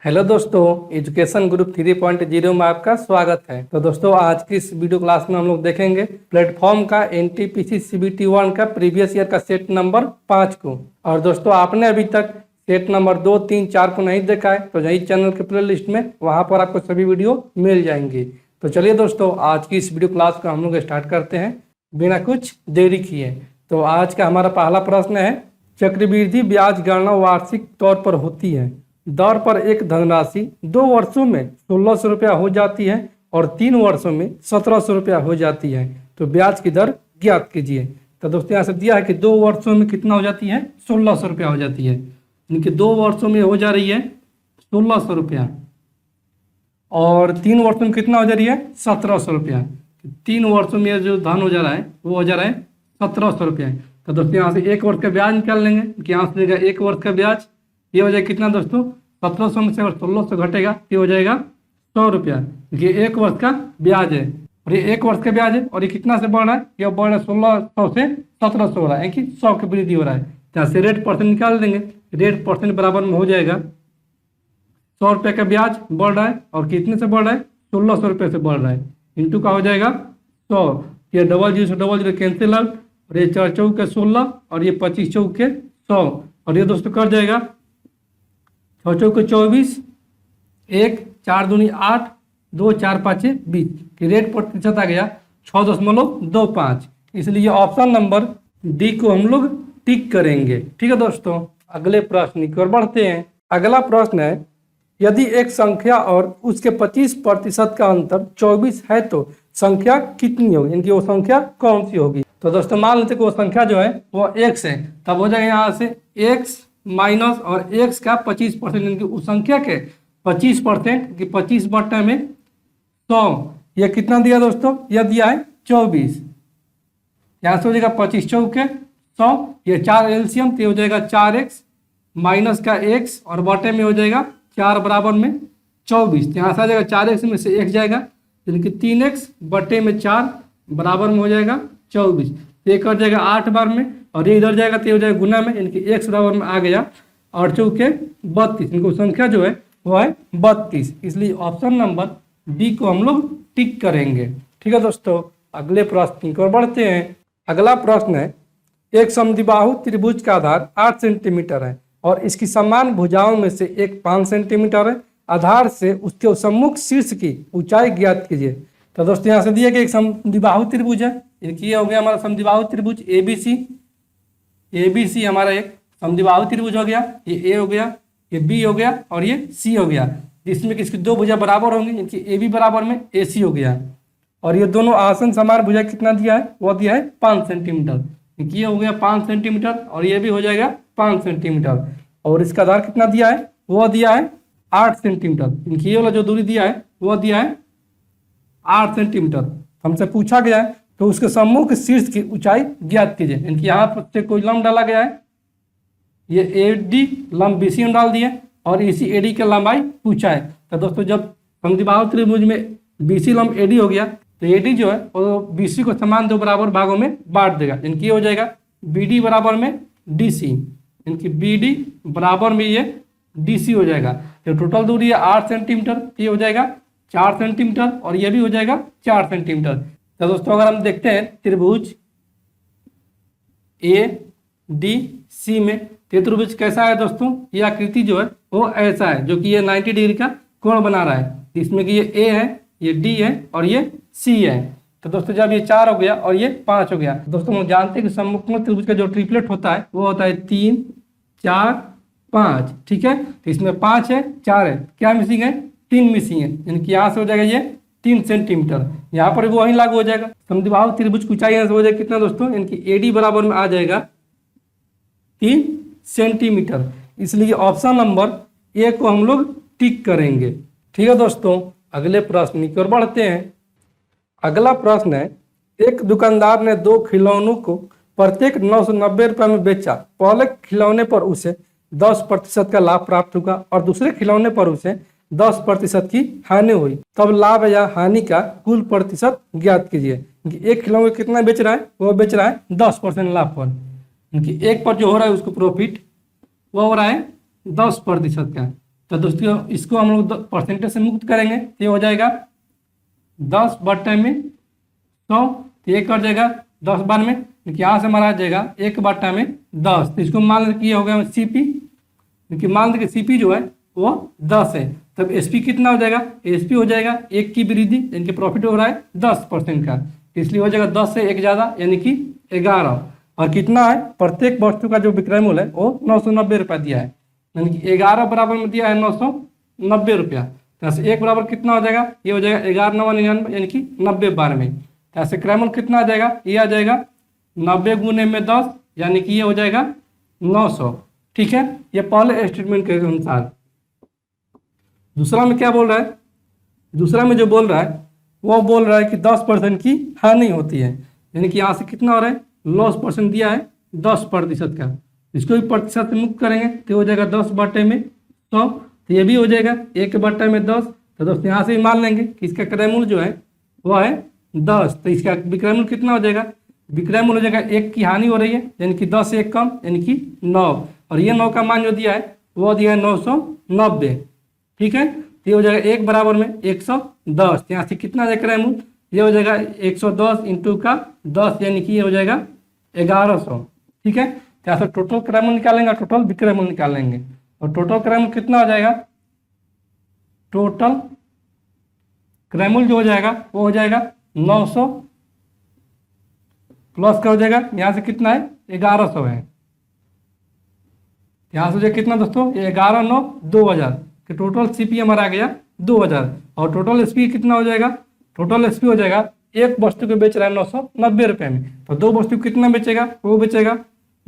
Hello दोस्तों, education group 3.0 में आपका स्वागत है। तो दोस्तों, आज की इस वीडियो क्लास में हम लोग देखेंगे प्लेटफॉर्म का एनटीपीसी सीबीटी 1 का प्रीवियस ईयर का सेट नंबर 5 को। और दोस्तों, आपने अभी तक सेट नंबर 2, 3, 4 को नहीं देखा है तो यही चैनल के प्ले लिस्ट में वहाँ पर आपको सभी वीडियो मिल जाएंगे। तो चलिए दोस्तों, आज की इस वीडियो क्लास को हम लोग स्टार्ट करते हैं बिना कुछ देरी किए। तो आज का हमारा पहला प्रश्न है, चक्रवृद्धि ब्याज गणना वार्षिक तौर पर होती है। दर पर एक धनराशि 2 वर्षों में 1600 रुपया हो जाती है और 3 वर्षों में 1700 रुपया हो जाती है। तो ब्याज की दर ज्ञात कीजिए। तो दोस्तों, यहाँ से दिया है कि 2 वर्षों में कितना हो जाती है, 1600 रुपया हो जाती है। यानी कि 2 वर्षों में हो जा रही है 1600 रुपया और 3 वर्षों में कितना हो जा रही है, 1700 रुपया। 3 वर्षों में जो धन हो जा रहा है वो हो जा रहा है 1700 रुपया। तो दोस्तों, यहाँ से 1 वर्ष का ब्याज निकाल लेंगे कि यहाँ से देगा 1 वर्ष का ब्याज। ये हो जाएगा कितना दोस्तों, 1700 में से अगर 1600 घटेगा ये हो जाएगा 100 रुपया। ये 1 वर्ष का ब्याज है और ये 1 वर्ष का ब्याज है और ये कितना से बढ़ रहा है, ये बढ़ रहा है 1600 से 1700 हो रहा है कि 100 की वृद्धि हो रहा है। यहाँ से रेट परसेंट निकाल देंगे। रेट परसेंट बराबर में हो जाएगा 100 रुपये का ब्याज बढ़ रहा है और कितने से बढ़ रहा है, 1600 रुपये से बढ़ रहा है। इंटू का हो जाएगा 100। ये डबल जीरो से डबल जीरो कैंसिल आउट और ये 4 चौक के 16 और ये 25 चौक के 100 और ये दोस्तों कर जाएगा 6 चौक 24, 1 4 दूनी 8, 2 4 5 20 की रेट प्रतिशत आ गया 6.25। इसलिए ऑप्शन नंबर डी को हम लोग टिक करेंगे। ठीक है दोस्तों, अगले प्रश्न की ओर बढ़ते हैं। अगला प्रश्न है, यदि एक संख्या और उसके 25% का अंतर 24 है तो संख्या कितनी होगी, इनकी वो संख्या कौन सी होगी। तो दोस्तों, मान लेते कि वो संख्या जो है वो x है, तब हो जाएगा यहाँ से x माइनस और x का 25%, यानी कि उस संख्या के 25% की 25 बट्टा में 100। यह कितना दिया दोस्तों, यह दिया है 24। यहाँ से हो जाएगा 25 चौके 100, ये 4 एलसीएम तो हो जाएगा 4x माइनस का x और बटे में हो जाएगा 4 बराबर में 24। यहाँ से आ जाएगा 4x में से x जाएगा, यानी कि 3x बटे में 4 बराबर में हो जाएगा 24। ये कर जाएगा 8 बार में और ये इधर जाएगा तो ये हो जाएगा गुना में, यानी कि x बराबर में आ गया 8 चौके 32। इनको संख्या जो है वो है 32। इसलिए ऑप्शन नंबर डी को हम लोग टिक करेंगे। ठीक है दोस्तों, अगले प्रश्न की ओर बढ़ते हैं। अगला प्रश्न है, एक समद्विबाहु त्रिभुज का आधार 8 सेंटीमीटर है और इसकी समान भुजाओं में से एक 5 सेंटीमीटर है। आधार से उसके सम्मुख शीर्ष की ऊंचाई ज्ञात कीजिए। तो दोस्तों, यहाँ से दिया कि एक समद्विबाहु त्रिभुज है, इनकी ये हो गया हमारा समद्विबाहु त्रिभुज ABC हमारा एक समद्विबाहु त्रिभुज हो गया। ये A हो गया, ये B हो गया और ये C हो गया, जिसमें कि इसकी 2 भुजा बराबर होंगी, इनकी AB बराबर में AC हो गया। और ये दोनों आसन समान भुजा कितना दिया है, वो दिया है 5 सेंटीमीटर। ये हो गया 5 सेंटीमीटर और ये भी हो जाएगा 5 सेंटीमीटर। और इसका आधार कितना दिया है, वो दिया है 8 सेंटीमीटर। इनकी ये वाला जो दूरी दिया है वो दिया है 8 सेंटीमीटर। हमसे पूछा गया है तो उसके सम्मुख शीर्ष की ऊंचाई ज्ञात कीजिए। इनकी यहाँ पर से कोई लंब डाला गया है, ये AD लंब BC में डाल दिए और इसी AD की लंबाई पूछा है। तो दोस्तों, जब समद्विबाहु त्रिभुज में BC लंब AD हो गया तो AD जो है वो BC को समान 2 बराबर भागों में बांट देगा। इनकी हो जाएगा BD बराबर में DC, इनकी BD बराबर में ये DC हो जाएगा। तो टोटल दूरी है 8 सेंटीमीटर, ये हो जाएगा 4 सेंटीमीटर और ये भी हो जाएगा 4 सेंटीमीटर। तो दोस्तों, अगर हम देखते हैं त्रिभुज ADC में ये त्रिभुज कैसा है दोस्तों, ये आकृति जो है वो ऐसा है, जो कि ये 90 डिग्री का कोण बना रहा है, जिसमें कि ये A है, ये D है और ये C है। तो दोस्तों, जब ये 4 हो गया और ये 5 हो गया, दोस्तों हम जानते हैं कि समकोण त्रिभुज का जो ट्रिपलेट होता है वो होता है 3 4 5। ठीक है, तो इसमें 5 है 4 है, क्या मिसिंग है, 3 मिसिंग है, यानी कि यहाँ से हो जाएगा ये 3 सेंटीमीटर। यहाँ पर वो वहीं लागू हो जाएगा। समद्विबाहु त्रिभुज की ऊंचाई यहाँ से हो जाएगी कितना दोस्तों, इनकी AD बराबर में आ जाएगा 3 सेंटीमीटर। इसलिए ऑप्शन नंबर ए को हम लोग टिक करेंगे। ठीक है दोस्तों, अगले प्रश्न की ओर बढ़ते हैं। अगला प्रश्न है, एक दुकानदार ने 2 खिलौनों को प्रत्येक 990 रुपये में बेचा। पहले खिलौने पर उसे 10% का लाभ प्राप्त हुआ और दूसरे खिलौने पर उसे 10% की हानि हुई। तब लाभ या हानि का कुल प्रतिशत ज्ञात कीजिए। एक खिलौने कितना बेच रहा है, वो बेच रहा है 10% लाभ पर। एक पर जो हो रहा है उसको प्रॉफिट वो हो रहा है 10% का। तो दोस्तों इसको हम लोग परसेंटेज से मुक्त करेंगे, तो ये हो जाएगा 10 बटे में 100, तो ये कर जाएगा 10 बार में, क्योंकि यहाँ से हमारा आ जाएगा 1 बटा में 10। तो इसको मान लें कि ये हो गया सीपी, क्योंकि मान लें कि सीपी जो है वो 10 है, तब एसपी कितना हो जाएगा, एसपी हो जाएगा 1 की वृद्धि, यानी कि प्रॉफिट हो रहा है 10% का, इसलिए हो जाएगा 10 से 1 ज़्यादा यानी कि 11। और कितना है, प्रत्येक वस्तु का जो विक्रय मूल्य है वो 990 रुपया दिया है, यानी कि 11 बराबर में दिया है 990 रुपया। तो ऐसे 1 बराबर कितना हो जाएगा, ये हो जाएगा 11 9 99 यानी कि 90 बार में। तो ऐसे क्रय मूल्य कितना आ जाएगा, ये आ जाएगा 90 गुने में 10 यानी कि ये हो जाएगा 900। ठीक है, ये पहले स्टेटमेंट के अनुसार। दूसरा में क्या बोल रहा है, दूसरा में जो बोल रहा है वो बोल रहा है कि 10% की हानि होती है, यानी कि यहाँ से कितना हो रहा है, लॉस परसेंट दिया है 10% का, इसको भी प्रतिशत से मुक्त करेंगे तो हो जाएगा 10 बटे में 100, तो ये भी हो जाएगा 1 बटे में 10। तो दोस्तों यहाँ से भी मान लेंगे कि इसका क्रय मूल्य जो है वो है 10, तो इसका विक्रय मूल्य कितना हो जाएगा, विक्रय मूल्य हो जाएगा 1 की हानि हो रही है, यानी कि 10 से 1 कम यानी कि 9, और ये 9 का मान जो दिया है वो दिया है 990। ठीक है, तो ये हो जाएगा 1 बराबर में 110, यहाँ से कितना जाएगा क्रय मूल्य, ये हो जाएगा 110 इंटू का 10 यानी कि ये हो जाएगा 1100। ठीक है, तो यहाँ से टोटल क्रय मूल्य निकालेंगे, टोटल विक्रय मूल्य निकालेंगे, और टोटल क्रय मूल्य कितना हो जाएगा, टोटल क्रय मूल्य जो हो जाएगा वो हो जाएगा 900 प्लस का हो जाएगा यहाँ से कितना है 1100 है, यहाँ से जो कितना दोस्तों 11 9 2000 कि टोटल सीपी हमारा आ गया 2000, और टोटल एसपी कितना हो जाएगा, टोटल एसपी हो जाएगा एक वस्तु को बेच रहा है 990 रुपये में, तो दो वस्तु कितना बेचेगा, वो बेचेगा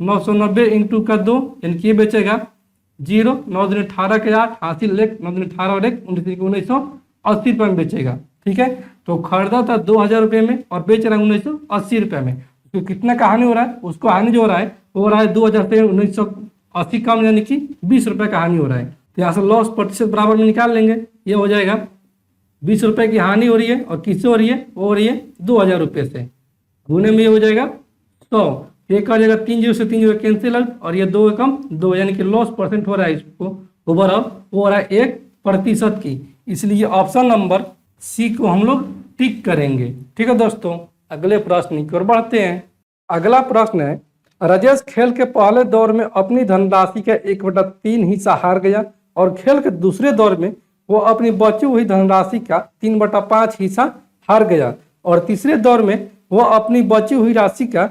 990 इंटू का 2 यानी कि ये बेचेगा 0, 9 दूनी 18 के 8, हासिल लेख 9 दूनी 18 और 1 1980 रुपये में बेचेगा। ठीक है, तो खरीदा था 2000 रुपये में और बेच रहा है 1980 रुपये में, तो कितना का हानि हो रहा है, उसको हानि जो हो रहा है वो हो रहा है 2000 से 1980 कम यानी कि 20 रुपये का हानि हो रहा है। तो यहाँ से लॉस प्रतिशत बराबर में निकाल लेंगे, ये हो जाएगा 20 रुपये की हानि हो रही है, और किससे हो रही है, वो हो रही है 2000 रुपये से, गुने में ये हो जाएगा 100, एक आ जाएगा 3 0 से 3 0 कैंसिल आउट, और ये 2 कम 2 यानी कि लॉस परसेंट हो रहा है इसको ओवरऑल वो हो रहा है 1% की, इसलिए ऑप्शन नंबर सी को हम लोग टिक करेंगे। ठीक है दोस्तों, अगले प्रश्न की ओर बढ़ते हैं। अगला प्रश्न है, राजेश खेल के पहले दौर में अपनी धनराशि का 1/3 हिस्सा हार गया, और खेल के दूसरे दौर में वो अपनी बची हुई धनराशि का 3/5 हिस्सा हार गया, और तीसरे दौर में वो अपनी बची हुई राशि का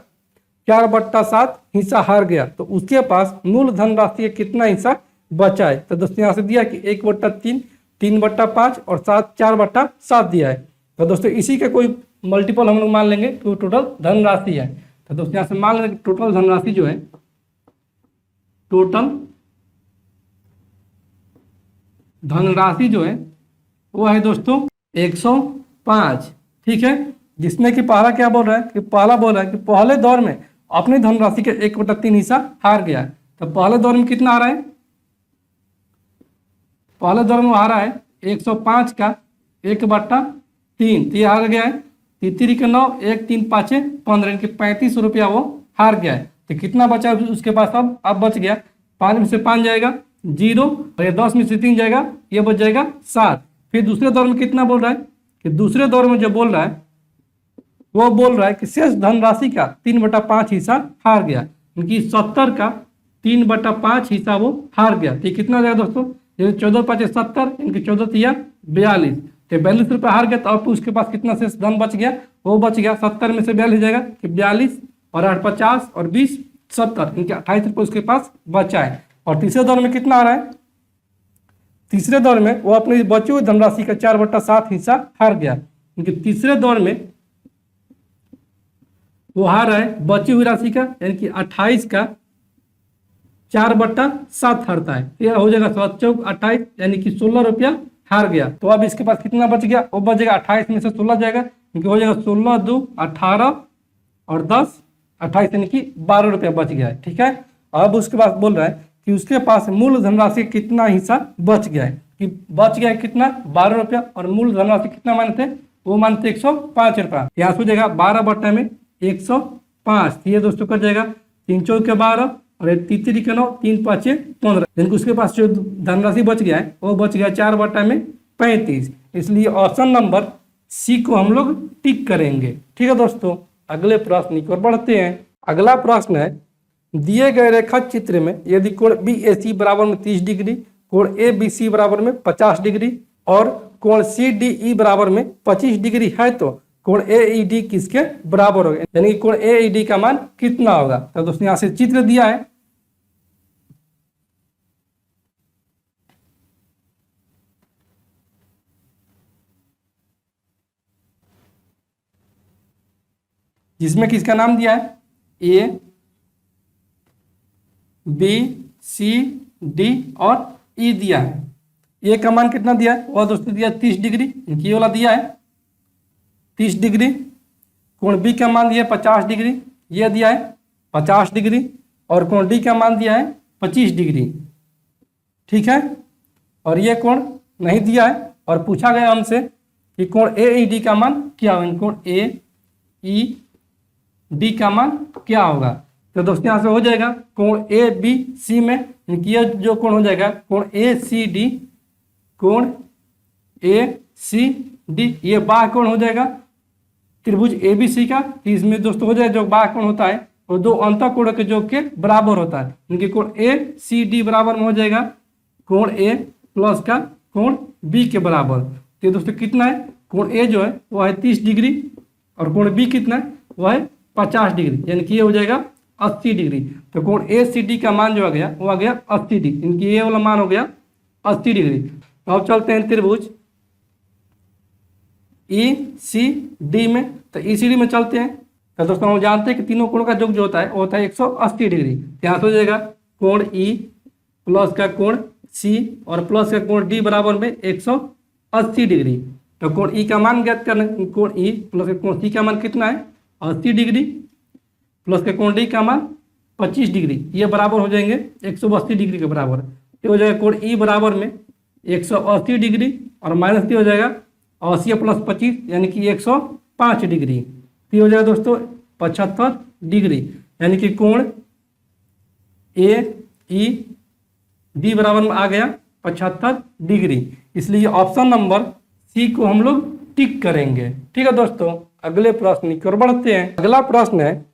4/7 हिस्सा हार गया, तो उसके पास मूल धनराशि का कितना हिस्सा बचा है। तो दोस्तों यहाँ से दिया कि 1/3, 3/5 और 4/7 दिया है, तो दोस्तों इसी का कोई मल्टीपल हम लोग मान लेंगे तो टोटल धनराशि है। तो दोस्तों यहाँ से मान लेंगे टोटल धनराशि जो है, टोटल धनराशि जो है वो है दोस्तों 105। ठीक है, जिसमें कि पहला क्या बोल रहा है कि पहला बोल रहा है कि पहले दौर में अपनी धनराशि के 1/3 हिस्सा हार गया, तो पहले दौर में कितना आ रहा है, पहले दौर में आ रहा है 105 का 1/3, तो ये हार गया है 3 के 9, 1 3 5 15 यानी कि 35 रुपया वो हार गया है। तो कितना बचा उसके पास, अब बच गया 5 में से 5 जाएगा 0, और ये 10 में से 3 जाएगा, ये बच जाएगा 7। फिर दूसरे दौर में कितना बोल रहा है कि दूसरे दौर में जो बोल रहा है वो बोल रहा है कि शेष धनराशि का 3/5 हिस्सा हार गया, क्योंकि 70 का 3/5 हिस्सा वो हार गया। तो कितना हो जाएगा दोस्तों, जैसे 14 5 70 इनके 14 3 42, तो 42 रुपये हार गया, तो अब उसके पास कितना शेष धन बच गया, वो बच गया 70 में से 42 जाएगा कि 42 और 8 50 और 20 70, इनके 28 रुपये उसके पास बचा है। और तीसरे दौर में कितना आ रहा है, तीसरे दौर में वो अपनी बची हुई धनराशि का 4/7 हिस्सा हार गया, क्योंकि तीसरे दौर में वो हार रहा है बची हुई राशि का, यानी कि 28 का 4/7 हारता है, यह हो जाएगा 7 चौक 28 यानी कि 16 रुपया हार गया। तो अब इसके पास कितना बच गया, वो बच जाएगा 28 में से 16 जाएगा, क्योंकि हो जाएगा 16 2 18 और 10 28 यानी कि 12 रुपया बच गया है। ठीक है, अब उसके पास बोल रहा है कि उसके पास मूल धनराशि कितना हिस्सा बच गया है, कि बच गया है कितना 12 रुपया, और मूल धनराशि कितना मानते हैं, वो मानते 105 रुपया। यहाँ से हो जाएगा 12 बट्टा में 105, ये दोस्तों कर जाएगा 3 चौक के 12 और 3 के 9, 3 5 15, यानी कि उसके पास जो धनराशि बच गया है वो बच गया 4/35। इसलिए ऑप्शन नंबर सी को हम लोग टिक करेंगे। ठीक है दोस्तों, अगले प्रश्न की ओर बढ़ते हैं। अगला प्रश्न है, दिए गए रेखा चित्र में यदि कोण बी ए सी बराबर में 30 डिग्री, कोण ए बी सी बराबर में 50 डिग्री और कोण सी डी ई बराबर में 25 डिग्री है तो कोण ए ई डी किसके बराबर होगा, यानी कि कोण ए ई डी का मान कितना होगा। तो दोस्तों यहाँ से चित्र दिया है, जिसमें किसका नाम दिया है, ए बी सी डी और ई दिया है। ए का मान कितना दिया है, वह दोस्तों दिया 30 डिग्री, ये वाला दिया है 30 डिग्री। कोण बी का मान दिया है 50 डिग्री, ये दिया है 50 डिग्री। और कोण डी का मान दिया है 25 डिग्री। ठीक है, और ये कोण नहीं दिया है और पूछा गया हमसे कि कोण ए ई डी का मान क्या होगा, कोण ए ई डी का मान क्या होगा। तो दोस्तों यहाँ से हो जाएगा कोण ए बी सी में, ये जो कोण हो जाएगा कोण ए सी डी, कोण ए सी डी ये बाह्य कोण हो जाएगा त्रिभुज ए बी सी का। इसमें दोस्तों हो जाएगा जो बाह्य कोण होता है वो दो अंतः कोणों के योग के बराबर होता है, यानी कोण ए सी डी बराबर में हो जाएगा कोण ए प्लस का कोण बी के बराबर। तो दोस्तों कितना है, कोण ए जो है वह है 30 डिग्री और कोण बी कितना है वह है 50 डिग्री, यानी कि ये हो जाएगा 80 डिग्री। तो कोण ए सी डी का मान जो आ गया वो आ गया 80 डिग्री, इनकी ये वाला मान हो गया 80 डिग्री। तो अब चलते हैं त्रिभुज ई सी डी में। तो ई सी डी में चलते हैं। तो दोस्तों हम जानते हैं कि तीनों कोणों का योग जो होता है वो होता है 180 डिग्री। यहाँ से हो जाएगा कोण ई प्लस का कोण सी और प्लस का कोण डी बराबर में 180 डिग्री। तो कोण ई का मान ज्ञात करना, कोण ई प्लस का कोण सी का मान कितना है 80 डिग्री प्लस का कोण डी का मान 25 डिग्री, ये बराबर हो जाएंगे 180 डिग्री के बराबर। ये हो जाएगा कोण ई बराबर में 180 डिग्री और माइनस हो जाएगा 80 प्लस 25 यानी कि 105 डिग्री। ये हो जाएगा दोस्तों 75 डिग्री, यानी कि कोण ए ई डी बराबर में आ गया 75 डिग्री। इसलिए ऑप्शन नंबर सी को हम लोग टिक करेंगे। ठीक है दोस्तों, अगले प्रश्न की ओर बढ़ते हैं। अगला प्रश्न है,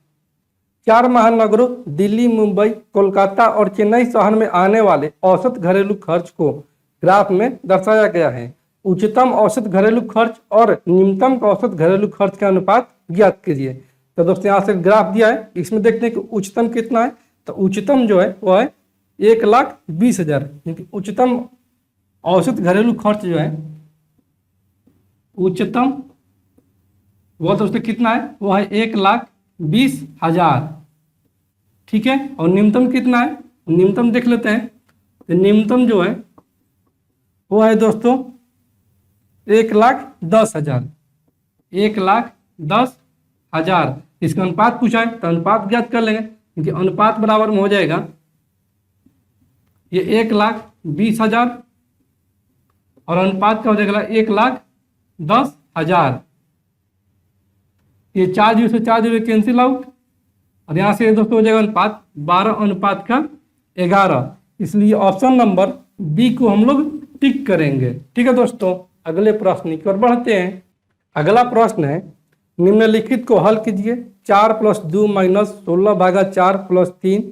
4 महानगरों दिल्ली, मुंबई, कोलकाता और चेन्नई शहर में आने वाले औसत घरेलू खर्च को ग्राफ में दर्शाया गया है। उच्चतम औसत घरेलू खर्च और निम्नतम औसत घरेलू खर्च का अनुपात ज्ञात कीजिए। तो दोस्तों यहाँ से ग्राफ दिया है, इसमें देखते हैं कि उच्चतम कितना है। तो उच्चतम जो है वह है 1,20,000, क्योंकि उच्चतम औसत घरेलू खर्च जो है उच्चतम वह दोस्तों कितना है, वह है 1,20,000। ठीक है, और निम्नतम कितना है, निम्नतम देख लेते हैं। तो निम्नतम जो है वो है दोस्तों 1,10,000, 1,10,000। इसका अनुपात पूछा है तो अनुपात ज्ञात कर लेंगे, क्योंकि अनुपात बराबर में हो जाएगा ये 1,20,000 और अनुपात का हो जाएगा 1,10,000। ये 4 जीरो से 4 जीरो कैंसिल आउट और यहाँ से दोस्तों हो जाएगा अनुपात 12:11। इसलिए ऑप्शन नंबर बी को हम लोग टिक करेंगे। ठीक है दोस्तों, अगले प्रश्न की ओर बढ़ते हैं। अगला प्रश्न है, निम्नलिखित को हल कीजिए। 4 + 2 - 16/4 + 3।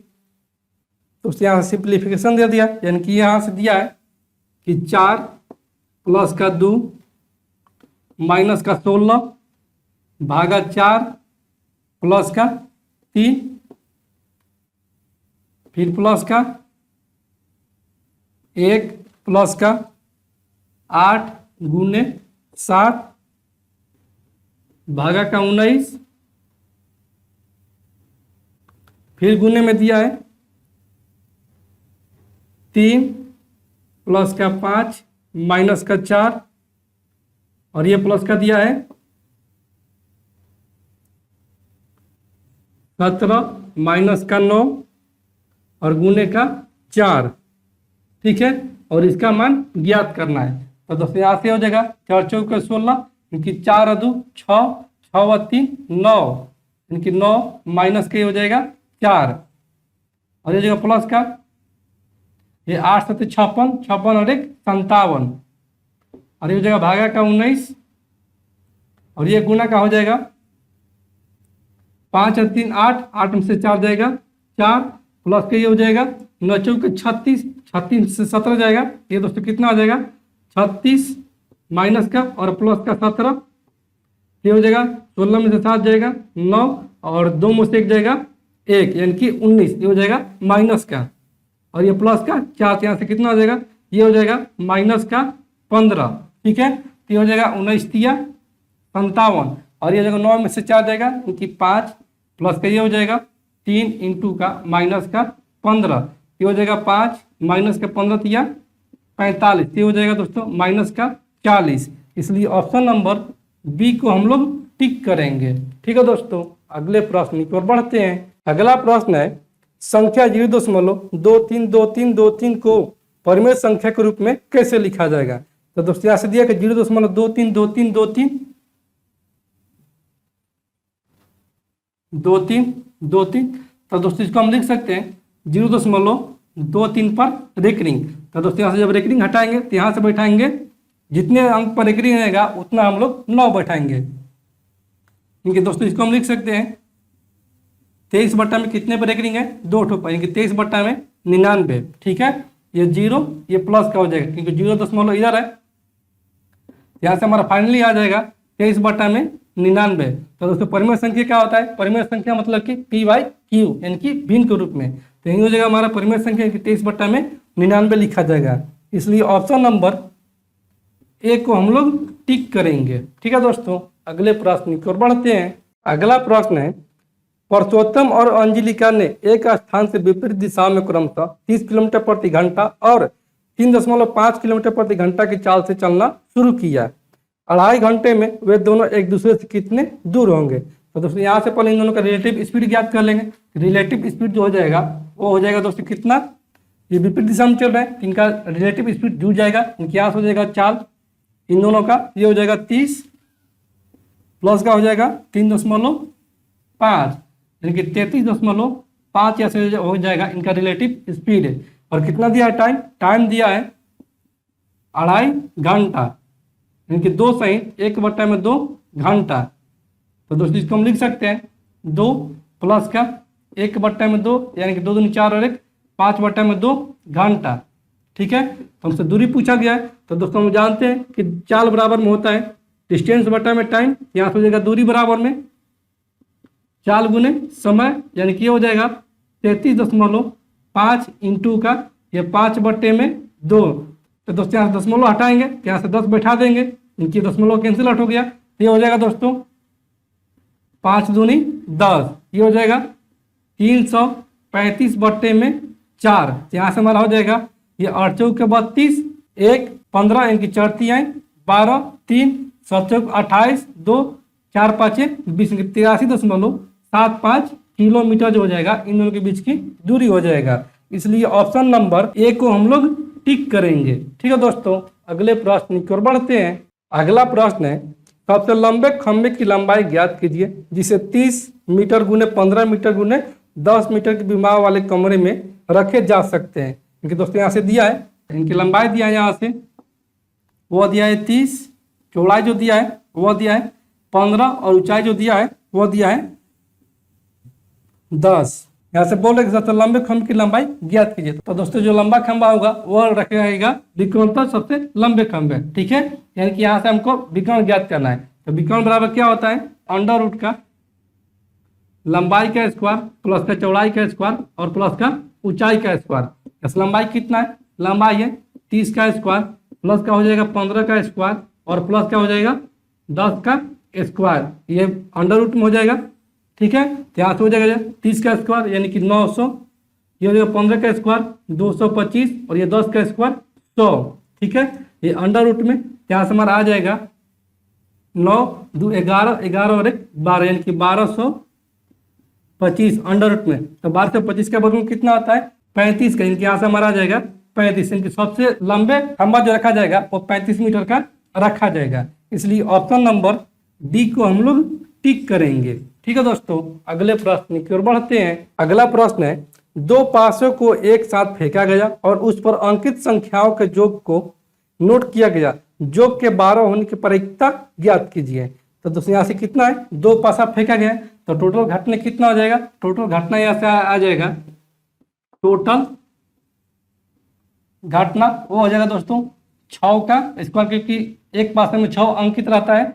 तो उससे यहाँ सिंप्लीफिकेशन दे दिया, यानी कि यहाँ से दिया है कि 4 + का 2 - का 16/4 प्लस का 3 फिर प्लस का 1 प्लस का 8 × 7 भागा का 19 फिर गुने में दिया है 3 प्लस का 5 माइनस का 4 और ये प्लस का दिया है 17 माइनस का 9 और गुने का 4। ठीक है, और इसका मान ज्ञात करना है। तो दोस्तों यहाँ से हो जाएगा 4 × 16, क्योंकि 4 × 2 6, 6 × 3 9, यानी कि 9 माइनस के हो जाएगा 4। और ये जगह प्लस का, ये 8 7 56, 56 और 1 57, और ये हो जाएगा भागा का 19, और ये गुना का हो जाएगा 5 और 3 8, 8 में से 4 जाएगा 4, प्लस के ये हो जाएगा 9 चौके 36, 36 से 17 जाएगा, ये दोस्तों कितना हो जाएगा 36 माइनस का और प्लस का 17, ये हो जाएगा 16 में से 7 जाएगा 9, और 2 में से 1 जाएगा 1, यानी कि 19, ये हो जाएगा माइनस का, और ये प्लस का 4, यहाँ से कितना हो जाएगा, ये हो जाएगा माइनस का 15, ठीक है। तो ये हो जाएगा 19 तिया 57, और ये जगह 9 में से 4 जाएगा क्योंकि 5, प्लस का ये हो जाएगा 3 इंटू का माइनस का 15, ये हो जाएगा 5 माइनस का 15 तिया 45, ये हो जाएगा दोस्तों माइनस का 40। इसलिए ऑप्शन नंबर बी को हम लोग टिक करेंगे, ठीक है दोस्तों। अगले प्रश्न की ओर बढ़ते हैं। अगला प्रश्न है संख्या 0.232323 को परिमेय संख्या के रूप में कैसे लिखा जाएगा। तो दोस्तों यहाँ से दिया कि 0.232323 तो दोस्तों इसको हम लिख सकते हैं 0.23 पर रेकरिंग। तो दोस्तों यहाँ से जब रेकरिंग हटाएंगे तो यहाँ से बैठाएंगे, जितने अंक पर रेकरिंग रहेगा उतना हम लोग 9 बैठाएंगे, क्योंकि दोस्तों इसको हम लिख सकते हैं 23 बट्टा में कितने पर रेकरिंग है 2 ठो पर, यानी 23 बट्टा में 99, ठीक है। ये 0 ये प्लस का हो जाएगा क्योंकि 0 इधर है, यहाँ से हमारा फाइनली आ जाएगा 23 बट्टा में 99। तो दोस्तों परिमेय संख्या क्या होता है, परिमेय संख्या मतलब कि P/Q यानी कि भिन्न के रूप में, तो यही हो जाएगा हमारा परिमेय संख्या 23 बट्टा में 99 लिखा जाएगा। इसलिए ऑप्शन नंबर ए को हम लोग टिक करेंगे, ठीक है दोस्तों। अगले प्रश्न की ओर बढ़ते हैं। अगला प्रश्न है पुरुषोत्तम और अंजलिका ने एक स्थान से विपरीत दिशा में क्रमशः 30 किलोमीटर प्रति घंटा और 3.5 किलोमीटर प्रति घंटा की चाल से चलना शुरू किया। 2.5 घंटे में वे दोनों एक दूसरे से कितने दूर होंगे। तो दोस्तों यहाँ से पहले इन दोनों का रिलेटिव स्पीड ज्ञात कर लेंगे। रिलेटिव स्पीड जो हो जाएगा वो हो जाएगा दोस्तों कितना, ये विपरीत दिशा में चल रहे हैं, इनका रिलेटिव स्पीड जुड़ जाएगा, इनके यहाँ हो जाएगा 4, इन दोनों का ये हो जाएगा 30, प्लस का हो जाएगा 3.5, यानी कि 33.5 या से हो जाएगा इनका रिलेटिव स्पीड है। और कितना दिया है टाइम, टाइम दिया है 2.5 घंटा, यानी कि 2 सही 1 बट्टा में 2 घंटा। तो दोस्तों इसको हम लिख सकते हैं 2 प्लस का 1 बट्टा में 2, यानी कि 2 दूनी 4 और 1 5 बट्टा में 2 घंटा, ठीक है। तो हमसे दूरी पूछा गया है, तो दोस्तों हम जानते हैं कि चाल बराबर में होता है डिस्टेंस बट्टा में टाइम, यहाँ से हो जाएगा दूरी बराबर में चाल गुने समय, यानी कि ये हो जाएगा 33.5 इंटू का ये 5 बट्टे में 2। तो दोस्तों यहाँ से दशमलव हटाएंगे, यहाँ से 10 बैठा देंगे, इनकी दशमलव कैंसिल आउट हो गया, तो ये हो जाएगा दोस्तों 5 दूनी 10, ये हो जाएगा 335 बट्टे में 4। यहाँ से हमारा हो जाएगा ये 8 चौक के 32, 1 15 इनकी 4 तिहाई 12, 3 7 चौक 28, 2 4 5 20, 83.75 किलोमीटर जो हो जाएगा इन दोनों के बीच की दूरी हो जाएगा। इसलिए ऑप्शन नंबर ए को हम लोग टिक करेंगे, ठीक है दोस्तों। अगले प्रश्न की ओर बढ़ते हैं। अगला प्रश्न है सबसे लंबे खंबे की लंबाई ज्ञात कीजिए जिसे 30 मीटर गुने 15 मीटर गुने 10 मीटर की विमाह वाले कमरे में रखे जा सकते हैं। क्योंकि दोस्तों यहाँ से दिया है, इनकी लंबाई दिया है, यहाँ से वो दिया है 30, चौड़ाई जो दिया है वो दिया है 15 और ऊंचाई जो दिया है वो दिया है 10। यहाँ से बोल रहे सबसे लंबे खंभ की लंबाई ज्ञात कीजिए। तो दोस्तों जो लंबा खंभा होगा वो रखेगा विकर्णता सबसे लंबे खंभे, ठीक है। यानी कि यहाँ से हमको विकर्ण ज्ञात करना है। तो विकर्ण बराबर क्या होता है, अंडर रूट का लंबाई का स्क्वायर प्लस का चौड़ाई का स्क्वायर और प्लस का ऊंचाई का स्क्वायर। इस लंबाई कितना है, लंबाई है 30 का स्क्वायर प्लस का हो जाएगा 15 का स्क्वायर और प्लस का हो जाएगा 10 का स्क्वायर, ये अंडर रूट में हो जाएगा, ठीक है। यहाँ से हो जाएगा 30 का स्क्वायर यानी कि 900, ये हो जाएगा 15 का स्क्वायर 225 और ये 10 का स्क्वायर 100, ठीक है। ये अंडर रूट में यहाँ से हमारा आ जाएगा 9 2 11 11 और 1 12 यानी कि 1225 अंडर रूट में। तो 1225 का वर्गमूल कितना आता है 35 का, इनके यहाँ से हमारा आ जाएगा 35, इनके सबसे लंबे खंभा जो रखा जाएगा वो 35 मीटर का रखा जाएगा। इसलिए ऑप्शन नंबर डी को हम लोग टिक करेंगे, ठीक है दोस्तों। अगले प्रश्न की ओर बढ़ते हैं। अगला प्रश्न है दो पासों को एक साथ फेंका गया और उस पर अंकित संख्याओं के योग को नोट किया गया। योग के 12 होने की प्रायिकता ज्ञात कीजिए। तो दोस्तों यहाँ से कितना है, दो पासा फेंका गया है, तो टोटल घटना कितना हो जाएगा, टोटल घटना यहाँ से आ जाएगा, टोटल घटना वो हो जाएगा दोस्तों 6 का स्क्वायर, क्योंकि एक पासे में 6 अंकित रहता है,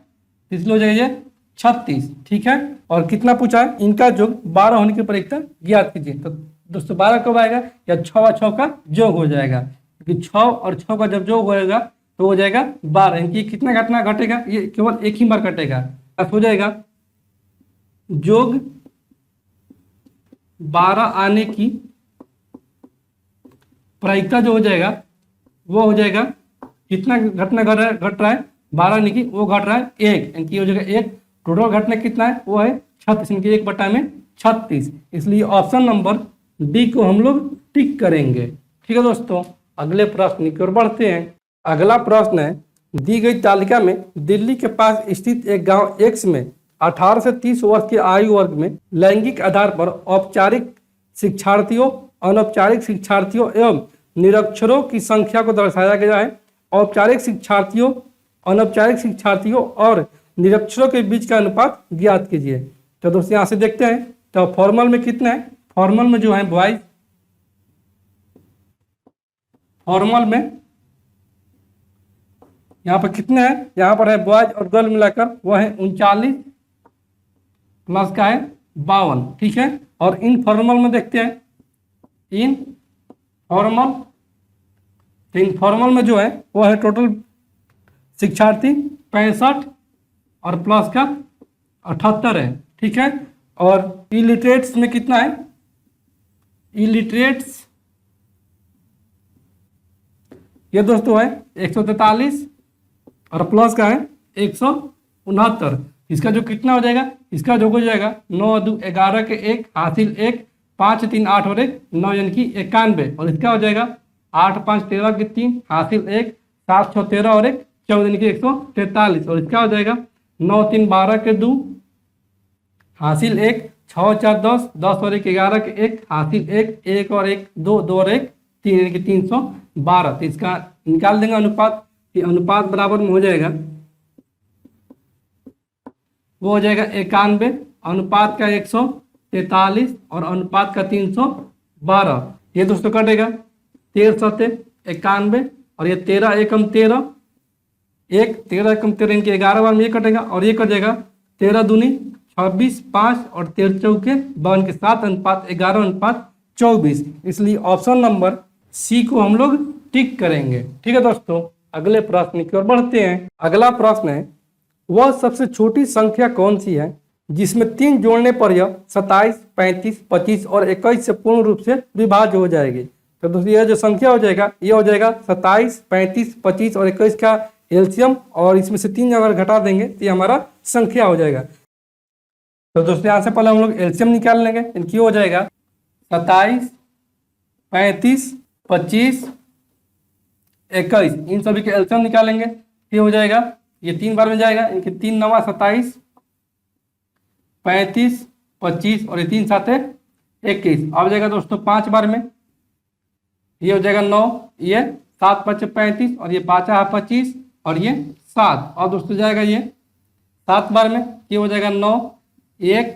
इसलिए हो जाएगा ये 36। ठीक है, और कितना पूछा है, इनका योग 12 होने की प्रायिकता ज्ञात कीजिए। तो दोस्तों 12 कब आएगा, या 6 और 6 का योग हो जाएगा, क्योंकि 6 और 6 का जब योग होएगा तो हो जाएगा 12। इनकी कितना घटना घटेगा, ये केवल एक ही बार घटेगा, हो जाएगा योग 12 आने की प्रायिकता जो हो जाएगा वो हो जाएगा, कितना घटना घट रहा है 12 यानी कि वो घट रहा है 1, इनकी हो जाएगा 1। टोटल घटना कितना है, वो है 36, इनकी 1/36। इसलिए ऑप्शन नंबर डी को हम लोग टिक करेंगे। ठीक है दोस्तों, अगले प्रश्न की ओर बढ़ते हैं। अगला प्रश्न है, दी गई तालिका में दिल्ली के पास स्थित एक गांव एक्स में 18 से 30 वर्ष के आयु वर्ग में लैंगिक आधार पर औपचारिक शिक्षार्थियों, अनौपचारिक शिक्षार्थियों एवं निरक्षरों की संख्या को दर्शाया गया है। औपचारिक शिक्षार्थियों, अनौपचारिक शिक्षार्थियों और निरक्षरों के बीच का अनुपात ज्ञात कीजिए। तो दोस्तों यहाँ से देखते हैं, तो फॉर्मल में कितना है, फॉर्मल में जो है बॉयज, फॉर्मल में यहाँ पर कितने हैं, यहाँ पर है बॉयज और गर्ल मिलाकर वो है 39 प्लस का है 52। ठीक है, और इन फॉर्मल में देखते हैं, इन फॉर्मल, तो इन फॉर्मल में जो है वो है टोटल शिक्षार्थी 65 और प्लस का 78 है। ठीक है, और इलिटरेट्स में कितना है, इलिटरेट्स ये दोस्तों है 143 और प्लस का है 169। इसका जो कितना हो जाएगा, इसका जो हो जाएगा 9 2 11 के 1 हासिल 1, 5 3 8 और 1 9 यानी कि 91। और इसका हो जाएगा 8 5 13 के 3 हासिल 1, 7 6 13 और 1 14 यानी कि 143। और इसका हो जाएगा 9 3 12 के 2 हासिल 1, 6 4 10 10 और 1 11 के 1 हासिल 1 1 और 1 2 2 और 1 3 यानी कि 312। तो इसका निकाल देंगे अनुपात, कि अनुपात बराबर में हो जाएगा, वो हो जाएगा 91, अनुपात का 143 और अनुपात का 312। ये दोस्तों कटेगा 13 7 91 और ये 13 एकम 13 1 13 एकम 13 इनके 11 बार में ये कटेगा, और ये कटेगा 13 दूनी 26 5 और 13 चौके 52 के 7 अनुपात 11 अनुपात 24। इसलिए ऑप्शन नंबर सी को हम लोग टिक करेंगे। ठीक है दोस्तों, अगले प्रश्न की ओर बढ़ते हैं। अगला प्रश्न है, वह सबसे छोटी संख्या कौन सी है जिसमें 3 जोड़ने पर यह 27 35 25 और 21 से पूर्ण रूप से विभाज्य हो जाएगी। तो दोस्तों यह जो संख्या हो जाएगा, ये हो जाएगा 27 35 25 और 21 का एलसीएम, और इसमें से 3 अगर घटा देंगे तो ये हमारा संख्या हो जाएगा। तो दोस्तों यहाँ से पहले हम लोग एलसीएम निकाल लेंगे। इनकी हो जाएगा 27 35 25 21, इन सभी के एलसीएम निकालेंगे, ये हो जाएगा, ये 3 बार में जाएगा, इनके 3 9 27 35 25 और ये 3 7 21। अब जाएगा दोस्तों 5 बार में, ये हो जाएगा 9, ये 7 5 35 और ये 5 25 और ये 7। और दोस्तों जाएगा ये 7 बार में, ये हो जाएगा 9 1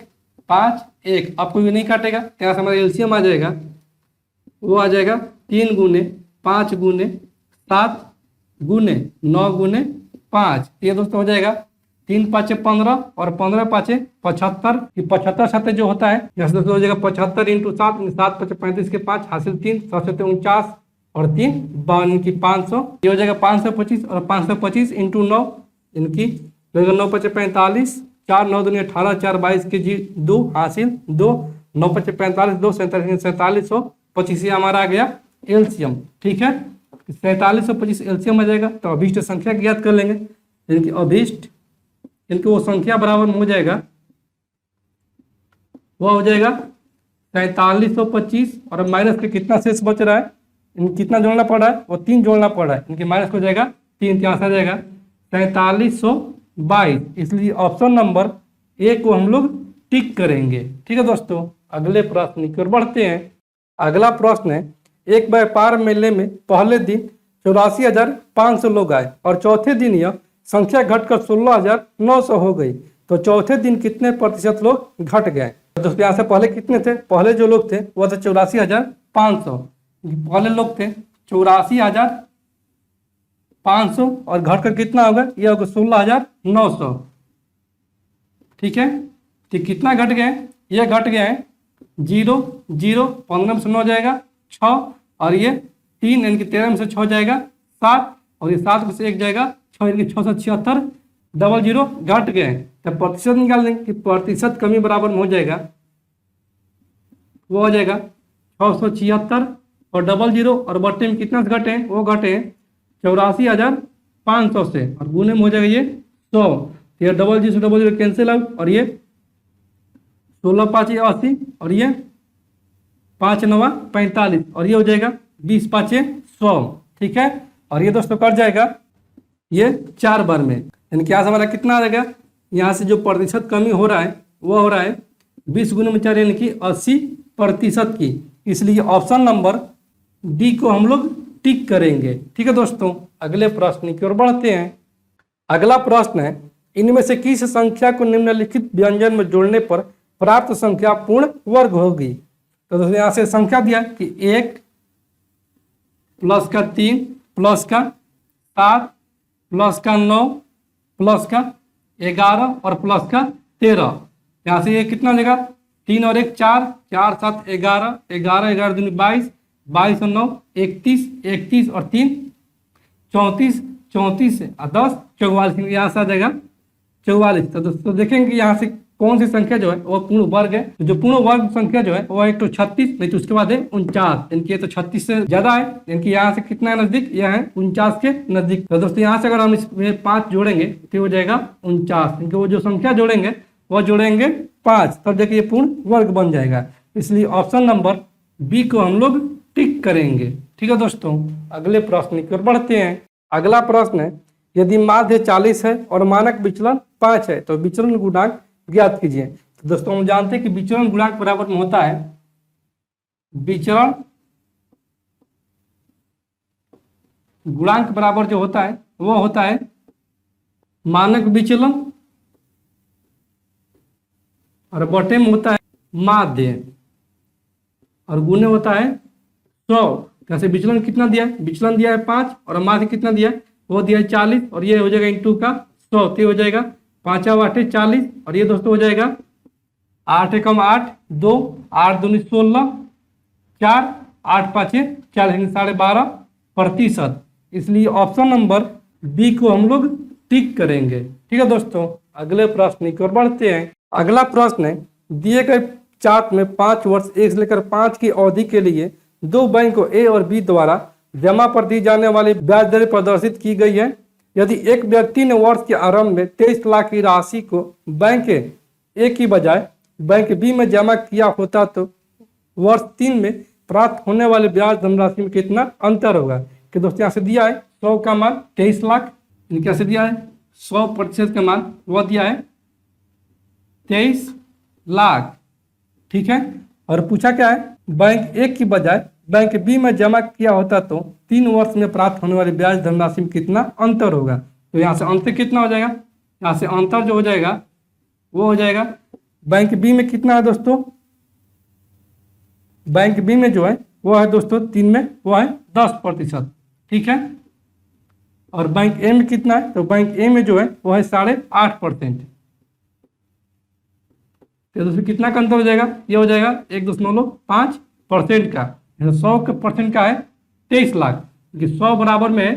5 1। अब कोई भी नहीं काटेगा, यहाँ से हमारा एलसीएम आ जाएगा, वो आ जाएगा 3 गुने 5 गुने 7 गुने 9 गुने 5। ये दोस्तों हो जाएगा 3 5 15 और 15 5 75। ये 75 साथ जो होता है, यहाँ दोस्तों हो जाएगा 75 इंटू 7 7 5 35 के 5 हासिल 3 7 49 और 3 52 की 500। ये हो जाएगा 525 और 525 इंटू 9 इनकी 9 5 45 4 9 2 18 4 22 के जी 2 हासिल 2 9 5 45 2 47 25 हमारा आ गया एलसीएम। ठीक है, 4725 एलसीएम आ जाएगा। तो अभीष्ट संख्या ज्ञात कर लेंगे, इनकी अभीष्ट, इनकी वो संख्या बराबर में हो जाएगा, वो हो जाएगा 4325 और माइनस के कितना शेष बच रहा है, इन कितना जोड़ना पड़ रहा है, वो 3 जोड़ना पड़ रहा है, इनकी माइनस हो जाएगा 3, यहाँ से आ जाएगा 4322। इसलिए ऑप्शन नंबर ए को हम लोग टिक करेंगे। ठीक है दोस्तों, अगले प्रश्न की ओर बढ़ते हैं। अगला प्रश्न है, एक व्यापार मेले में पहले दिन 84,500 लोग आए और चौथे दिन यह संख्या घटकर 16,900 हो गई, तो चौथे दिन कितने प्रतिशत लोग घट गए। तो दोस्तों यहाँ से पहले कितने थे, पहले जो लोग थे वो थे 84,500, पहले लोग थे 84,500 और घटकर कितना होगा, यह होगा 16,900। ठीक है, तो कितना घट गए, ये घट गए हैं 0 0, 15 में से 9 जाएगा 6, और ये 3 यानी कि 13 में से 6 जाएगा 7, और ये 7 में से 1 जाएगा 6, यानी कि 676, 00 घट गए। तब प्रतिशत निकाल देंगे कि प्रतिशत कमी बराबर में हो जाएगा, वो हो जाएगा 676, और 00 और बट्टे में कितना से घटे हैं, वो घटे हैं 84,500 से, और गुने में हो जाएगा ये 100, तो ये 00 से 00 कैंसिल आउट, और ये 16 5 80, और ये 5 9 45, और ये हो जाएगा 20 5 100। ठीक है, और ये दोस्तों कट जाएगा ये 4 बार में, यानी कि यहाँ से हमारा कितना आ जाएगा, यहाँ से जो प्रतिशत कमी हो रहा है वो हो रहा है 20 गुना में 4 यानी कि 80% की, इसलिए ऑप्शन नंबर डी को हम लोग टिक करेंगे। ठीक है दोस्तों, अगले प्रश्न की ओर बढ़ते हैं। अगला प्रश्न है, इनमें से किस संख्या को निम्नलिखित व्यंजन में जोड़ने पर प्राप्त संख्या पूर्ण वर्ग होगी। तो दोस्तों यहाँ से संख्या दिया कि 1 प्लस का 3 प्लस का 7 प्लस का 9 प्लस का 11 और प्लस का 13। यहाँ से ये कितना हो जाएगा, 3 और 1 4, 4 7 11, 11 11 दूनी 22, 22 और 9 31, 31 और 3 34, 34 और 10 44, यहाँ से आ जाएगा 44। तो दोस्तों देखेंगे यहाँ से कौन सी संख्या जो है वो पूर्ण वर्ग है, तो जो पूर्ण वर्ग संख्या जो है वो एक तो 36, नहीं तो उसके बाद है 49, इनकी तो 36 से ज्यादा है, इनकी यहाँ से कितना है नजदीक, यह है 49 के नजदीक। तो दोस्तों यहाँ से अगर हम इसमें 5 जोड़ेंगे तो हो जाएगा 49, इनके वो जो संख्या जोड़ेंगे वो जोड़ेंगे 5, तब देखिए ये पूर्ण वर्ग बन जाएगा, इसलिए ऑप्शन नंबर बी को हम लोग टिक करेंगे। ठीक है दोस्तों, अगले प्रश्न की ओर बढ़ते हैं। अगला प्रश्न है, यदि माध्य 40 है और मानक विचलन 5 है तो विचलन गुणांक ज्ञात कीजिए। तो दोस्तों हम जानते हैं कि विचरण गुणांक बराबर में होता है, विचरण गुणांक बराबर जो होता है वो होता है मानक विचलन और बटे में होता है माध्य, और गुणे होता है 100। कैसे विचलन कितना दिया है, विचलन दिया है 5 और माध्य कितना दिया है, वो दिया है 40, और ये हो जाएगा इंटू का 100, तो हो जाएगा 5 8 40, और ये दोस्तों हो जाएगा 8 कम 8 2, 8 दूनी 16, 4 8 5 40, 12.5%, इसलिए ऑप्शन नंबर बी को हम लोग टिक करेंगे। ठीक है दोस्तों, अगले प्रश्न की ओर बढ़ते हैं। अगला प्रश्न है, दिए गए चार्ट में 5 वर्ष 1 से लेकर 5 की अवधि के लिए 2 बैंकों ए और बी द्वारा जमा पर दी जाने वाली ब्याज दर प्रदर्शित की गई है। यदि एक व्यक्ति ने वर्ष के आरंभ में 23 लाख की राशि को बैंक ए की बजाय बैंक बी में जमा किया होता तो वर्ष 3 में प्राप्त होने वाले ब्याज धनराशि में कितना अंतर होगा। कि दोस्तों यहाँ से दिया है 100 का मान 23 लाख, इनके से दिया है 100% का मान वो दिया है 23 लाख। ठीक है, और पूछा क्या है, बैंक ए की बजाय बैंक बी में जमा किया होता तो 3 वर्ष में प्राप्त होने वाली ब्याज धनराशि में कितना अंतर होगा। तो यहाँ से अंतर कितना हो जाएगा, यहाँ से अंतर जो हो जाएगा वो हो जाएगा बैंक बी में कितना है दोस्तों, बैंक बी में जो है वो है दोस्तों 3 में वो है 10%। ठीक है, और बैंक ए में कितना है, तो बैंक ए में जो है वो है 8.5%। तो दोस्तों कितना का अंतर हो जाएगा, ये हो जाएगा 1.5% का, 100% का है 23 लाख, 100 बराबर में है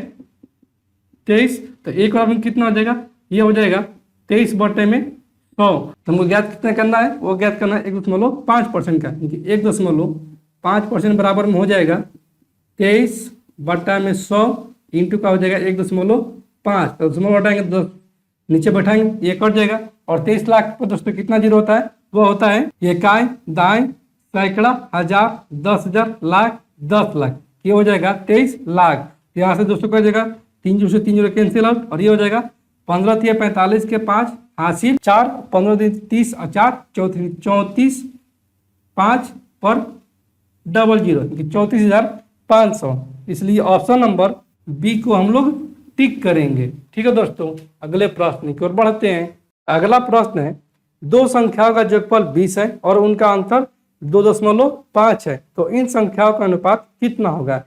23, तो एक बराबर में कितना हो जाएगा, ये हो जाएगा 23 बटे में 100। तो हमको ज्ञात कितना करना है, वो ज्ञात करना है 1.5% का, 1.5% बराबर में हो जाएगा 23 बटा में 100 इंटू का हो जाएगा 1.5, तो दशमलव हटाएंगे 10 नीचे बैठाएंगे, ये कट जाएगा। और 23 लाख पर दोस्तों कितना जीरो होता है, वो होता है इकाई, दाएं, सैकड़ा, हजार, 10,000, लाख, 10 लाख, ये हो जाएगा 23 लाख। यहाँ से दोस्तों क्या हो जाएगा, 3 जीरो से 3 जीरो कैंसिल आउट, और ये हो जाएगा 15 × 45 के 5 हासिल 4, 15 दिन 30 और 4 34, 5 पर 00 34,500। इसलिए ऑप्शन नंबर बी को हम लोग टिक करेंगे। ठीक है दोस्तों, अगले प्रश्न की ओर बढ़ते हैं। अगला प्रश्न है, दो संख्याओं का जोगफल 20 है और उनका अंतर 2.5 है, तो इन संख्याओं का अनुपात कितना होगा।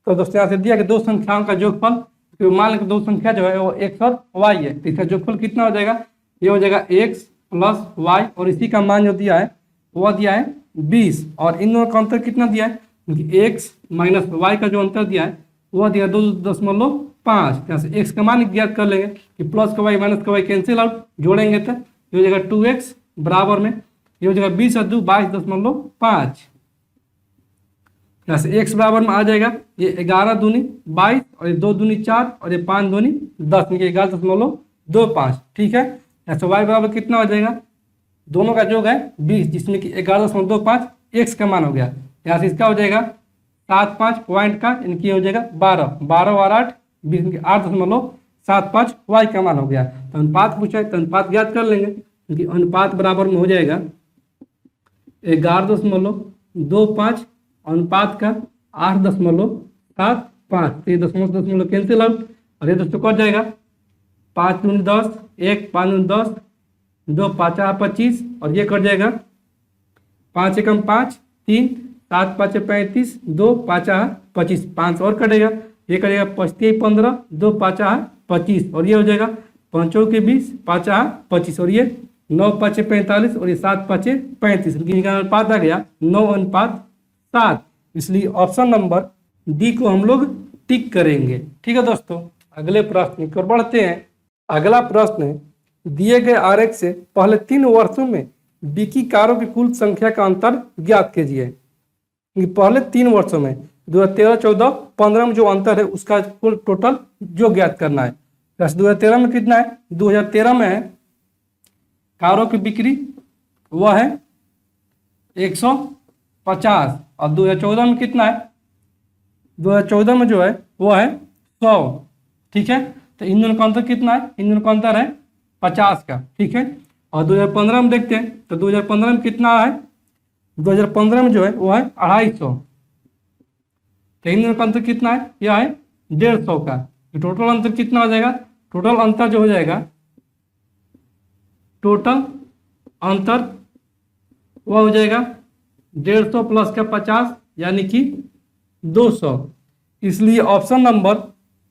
तो दोस्तों यहाँ से दिया कि दो संख्याओं का जोगफल, तो मान लें दो संख्या जो है वो x और y है, तो इसका जोगफल कितना हो जाएगा, ये हो जाएगा x प्लस y, और इसी का मान जो दिया है वो दिया है 20, और इन दोनों का अंतर कितना दिया है, क्योंकि x माइनस y का जो अंतर दिया है वह दिया 2.5। यहाँ से x का मान ज्ञात कर लेंगे कि प्लस का y माइनस का y कैंसिल आउट, जोड़ेंगे तो ये हो जाएगा 2x बराबर में ये हो जाएगा 20 और 2 22.5। यहाँ से x बराबर में आ जाएगा ये 11 दूनी 22 और ये 2 दूनी 4 और ये 5 दूनी 10, 11.25। ठीक है, यहाँ से y बराबर कितना हो जाएगा, दोनों का योग है 20, जिसमें कि 11.25 x का मान हो गया। यहाँ से इसका हो जाएगा 75 पॉइंट का, इनकी हो जाएगा 12 और 8 20, 8.75 y का मान हो गया। तो अनुपात पूछा है तो अनुपात ज्ञात कर लेंगे, क्योंकि अनुपात बराबर में हो जाएगा 11.25 अनुपात का 8.75। ये दशमलव कैंसिल आउट, और ये दोस्तों कट जाएगा 5 दूनी 10, 1 5 दूनी 10, 2 5 25, और ये कट जाएगा 5 एकम 5 3 7 5 35 2 5 25, 5 और कटेगा, ये कटेगा 25 15 2 5 25, और ये हो जाएगा 5 के 20 5 25, और ये 9 5 45 और ये 7 5 35। इनका अनुपात आ गया 9:7। इसलिए ऑप्शन नंबर डी को हम लोग टिक करेंगे। ठीक है दोस्तों, अगले प्रश्न की ओर बढ़ते हैं। अगला प्रश्न है, दिए गए आरेख से पहले 3 वर्षों में बिकी कारों की कुल संख्या का अंतर ज्ञात कीजिए। पहले 3 वर्षों में 2013 14 15 में जो अंतर है उसका कुल टोटल जो ज्ञात करना है। 2013 में कितना है, 2013 में है कारों की बिक्री वह है 150, और 2014 में कितना है, 2014 में जो है वो है 100। ठीक है, तो इन दोनों का अंतर कितना है, इन दोनों का अंतर है 50 का। ठीक है, और 2015 में देखते हैं तो 2015 में कितना है, 2015 में जो है वो है 250। तो इन दोनों का अंतर कितना है, यह है 150 का। तो टोटल अंतर कितना हो जाएगा, टोटल अंतर जो हो जाएगा, टोटल अंतर वह हो जाएगा 150 प्लस का 50 यानी कि 200। इसलिए ऑप्शन नंबर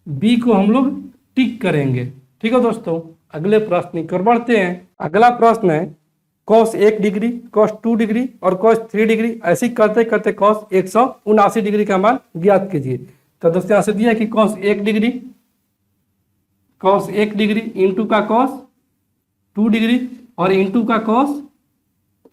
बी को हम लोग टिक करेंगे। ठीक है दोस्तों, अगले प्रश्न की ओर बढ़ते हैं। अगला प्रश्न है, cos 1 डिग्री, cos 2 डिग्री और cos 3 डिग्री, ऐसी करते करते cos 179 डिग्री का मान ज्ञात कीजिए। तो दोस्तों यहाँ से दिया है कि cos 1 डिग्री इंटू का cos 2 डिग्री और इंटू का cos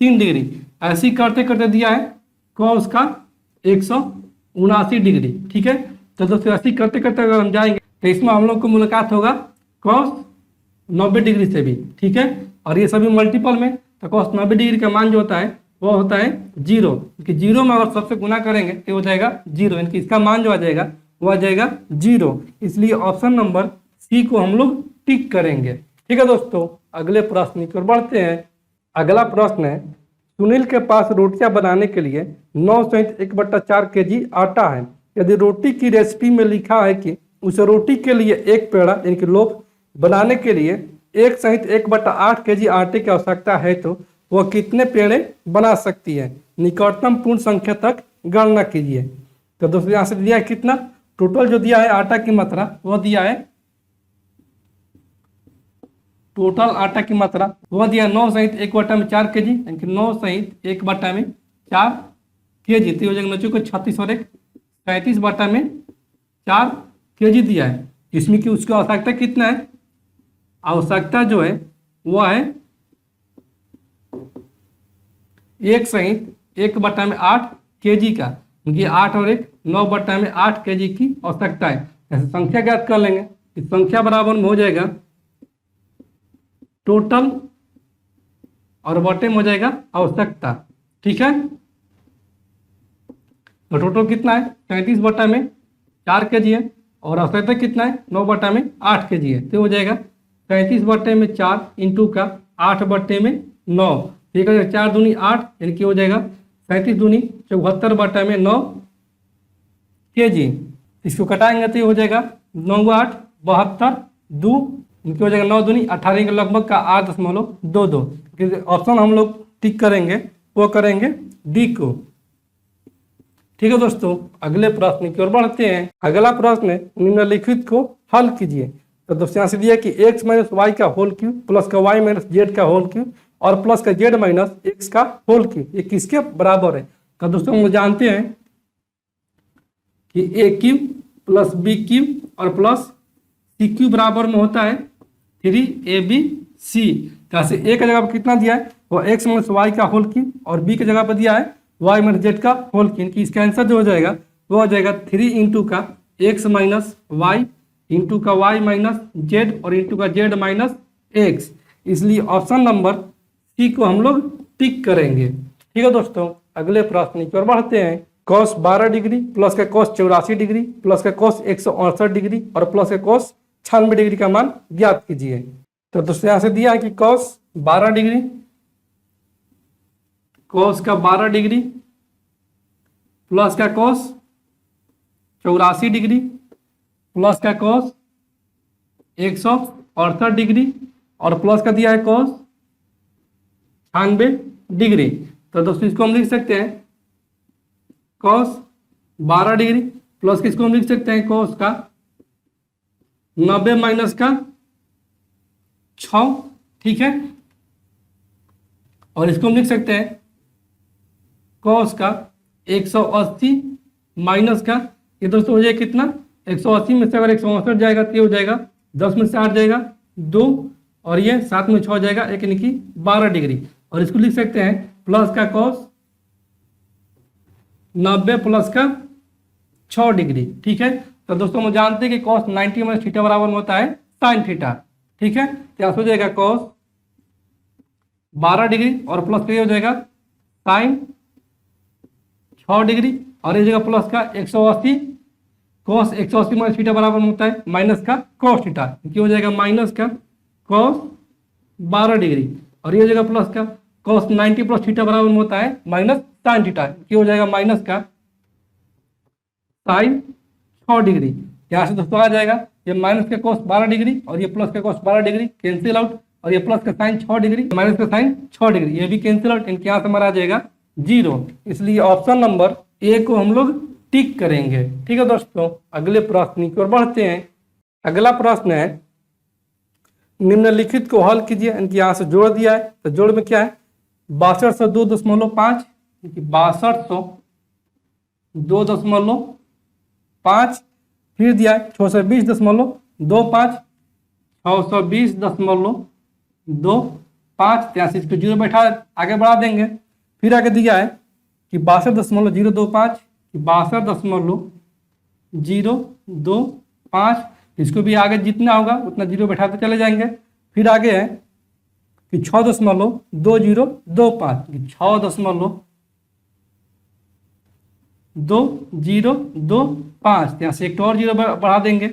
3 डिग्री, ऐसी करते करते दिया है cos का 179 डिग्री। ठीक है, तो दोस्तों ऐसी करते करते अगर हम जाएंगे तो इसमें हम लोग को मुलाकात होगा cos 90 डिग्री से भी। ठीक है, और ये सभी मल्टीपल में, तो cos 90 डिग्री का मान जो होता है वो होता है 0, क्योंकि 0 में अगर सबसे गुना करेंगे तो हो जाएगा 0, यानी कि इसका मान जो आ जाएगा वो आ जाएगा 0। इसलिए ऑप्शन नंबर सी को हम लोग टिक करेंगे। ठीक है दोस्तों, अगले प्रश्न की ओर बढ़ते हैं। अगला प्रश्न है, सुनील के पास रोटियां बनाने के लिए 9/1/4 kg आटा है। यदि रोटी की रेसिपी में लिखा है कि उस रोटी के लिए एक पेड़ा यानी कि लोफ बनाने के लिए 1/1/8 kg आटे की आवश्यकता है, तो वह कितने पेड़े बना सकती है। निकटतम पूर्ण संख्या तक गणना कीजिए। तो दोस्तों यहाँ से दिया है कितना, टोटल जो दिया है आटा की मात्रा वह दिया है, टोटल आटा की मात्रा वह दिया 9/1/4 kg, यानी कि 9/1/4 kg, तो हो जाएगा 9 को 36 और 1 37/4 kg दिया है। जिसमें कि उसकी आवश्यकता कितना है, आवश्यकता जो है वह है 1/1/8 kg का, क्योंकि 8 और 1 9/8 kg की आवश्यकता है। ऐसे संख्या ज्ञात कर लेंगे, इस संख्या बराबर में हो जाएगा टोटल और बटे में हो जाएगा आवश्यकता। ठीक है, तो टोटल कितना है 37/4 kg है, और आवश्यकता कितना है 9/8 kg है, तो हो जाएगा 37/4 इंटू का 8/9, ठीक है, 4 दूनी 8 यानी कि हो जाएगा 37 दूनी 74 बटा में 9 kg। इसको कटाएंगे तो ये हो जाएगा 9 8 72 2, इनकी हो जाएगा 9 दूनी 18 के लगभग का 8.22। ऑप्शन हम लोग टिक करेंगे, वो करेंगे डी को। ठीक है दोस्तों, अगले प्रश्न की ओर बढ़ते हैं। अगला प्रश्न निम्नलिखित को हल कीजिए। तो दोस्तों यहाँ से दिया कि x माइनस वाई का होल क्यूब प्लस का y माइनस जेड का होल क्यूब और प्लस का z माइनस एक्स का होल क्यूब ये किसके बराबर है। तो दोस्तों हम जानते हैं कि a cube plus b cube और प्लस c क्यूब बराबर में होता है 3abc। यहाँ से a का जगह पर कितना दिया है, वो x माइनस वाई का होल क्यूब और b की जगह पर दिया है y माइनस जेड का होल क्यूब। इनकी इसका आंसर जो हो जाएगा वो हो जाएगा 3 इंटू का x माइनस वाई इंटू का y माइनस जेड और इंटू का z माइनस एक्स। इसलिए ऑप्शन नंबर सी को हम लोग टिक करेंगे। ठीक है दोस्तों, अगले प्रश्न की ओर बढ़ते हैं। cos 12 डिग्री प्लस का cos 84 डिग्री प्लस का cos 168 डिग्री और प्लस का cos 96 डिग्री का मान ज्ञात कीजिए। तो दोस्तों यहाँ से दिया है कि cos 12 डिग्री, cos का 12 डिग्री प्लस का cos 84 डिग्री प्लस का cos 168 डिग्री और प्लस का दिया है cos 96 डिग्री। तो दोस्तों इसको हम लिख सकते हैं cos 12 डिग्री प्लस किसको हम लिख सकते हैं cos का 90 माइनस का 6। ठीक है, और इसको हम लिख सकते हैं cos का 180 माइनस का, ये दोस्तों हो जाएगा कितना, 180 में से अगर 168 जाएगा तो ये हो जाएगा 10 में से 8 जाएगा 2 और ये 7 में 6 हो जाएगा 1 यानी कि 12 डिग्री। और इसको लिख सकते हैं प्लस का cos 90 प्लस का 6 डिग्री। ठीक है, तो दोस्तों हम जानते हैं कि cos 90 माइनस थीटा बराबर में होता है साइन थीटा। ठीक है, तो यहाँ हो जाएगा cos 12 डिग्री और प्लस का ये हो जाएगा साइन 6 डिग्री और ये जगह प्लस का 180 cos 180 माइनस थीटा बराबर में होता है माइनस का cos थीटा, क्यों हो जाएगा माइनस का cos 12 डिग्री और ये जगह प्लस का cos 90 प्लस थीटा बराबर में होता है माइनस साइन थीटा, क्यों हो जाएगा माइनस का साइन 6 डिग्री। यहाँ से दोस्तों आ जाएगा ये माइनस का cos 12 डिग्री और ये प्लस का cos 12 डिग्री कैंसिल आउट और ये प्लस का साइन 6 डिग्री माइनस का साइन 6 डिग्री ये भी कैंसिल आउट। इनके यहाँ से हमारा आ जाएगा 0। इसलिए ऑप्शन नंबर ए को हम लोग टिक करेंगे। ठीक है दोस्तों, अगले प्रश्न की ओर बढ़ते हैं। अगला प्रश्न है निम्नलिखित को हल कीजिए। इनके यहाँ से जोड़ दिया है, तो जोड़ में क्या है 6202.5 6202.5 फिर दिया है 620.25 620.25 यहाँ से इसको 0 बैठा आगे बढ़ा देंगे। फिर आगे दिया है कि 62.025 62.025 इसको भी आगे जितना होगा उतना 0 बैठाते चले जाएंगे। फिर आगे है कि 6.2025 6.2025 यहाँ से एक और 0 बढ़ा देंगे।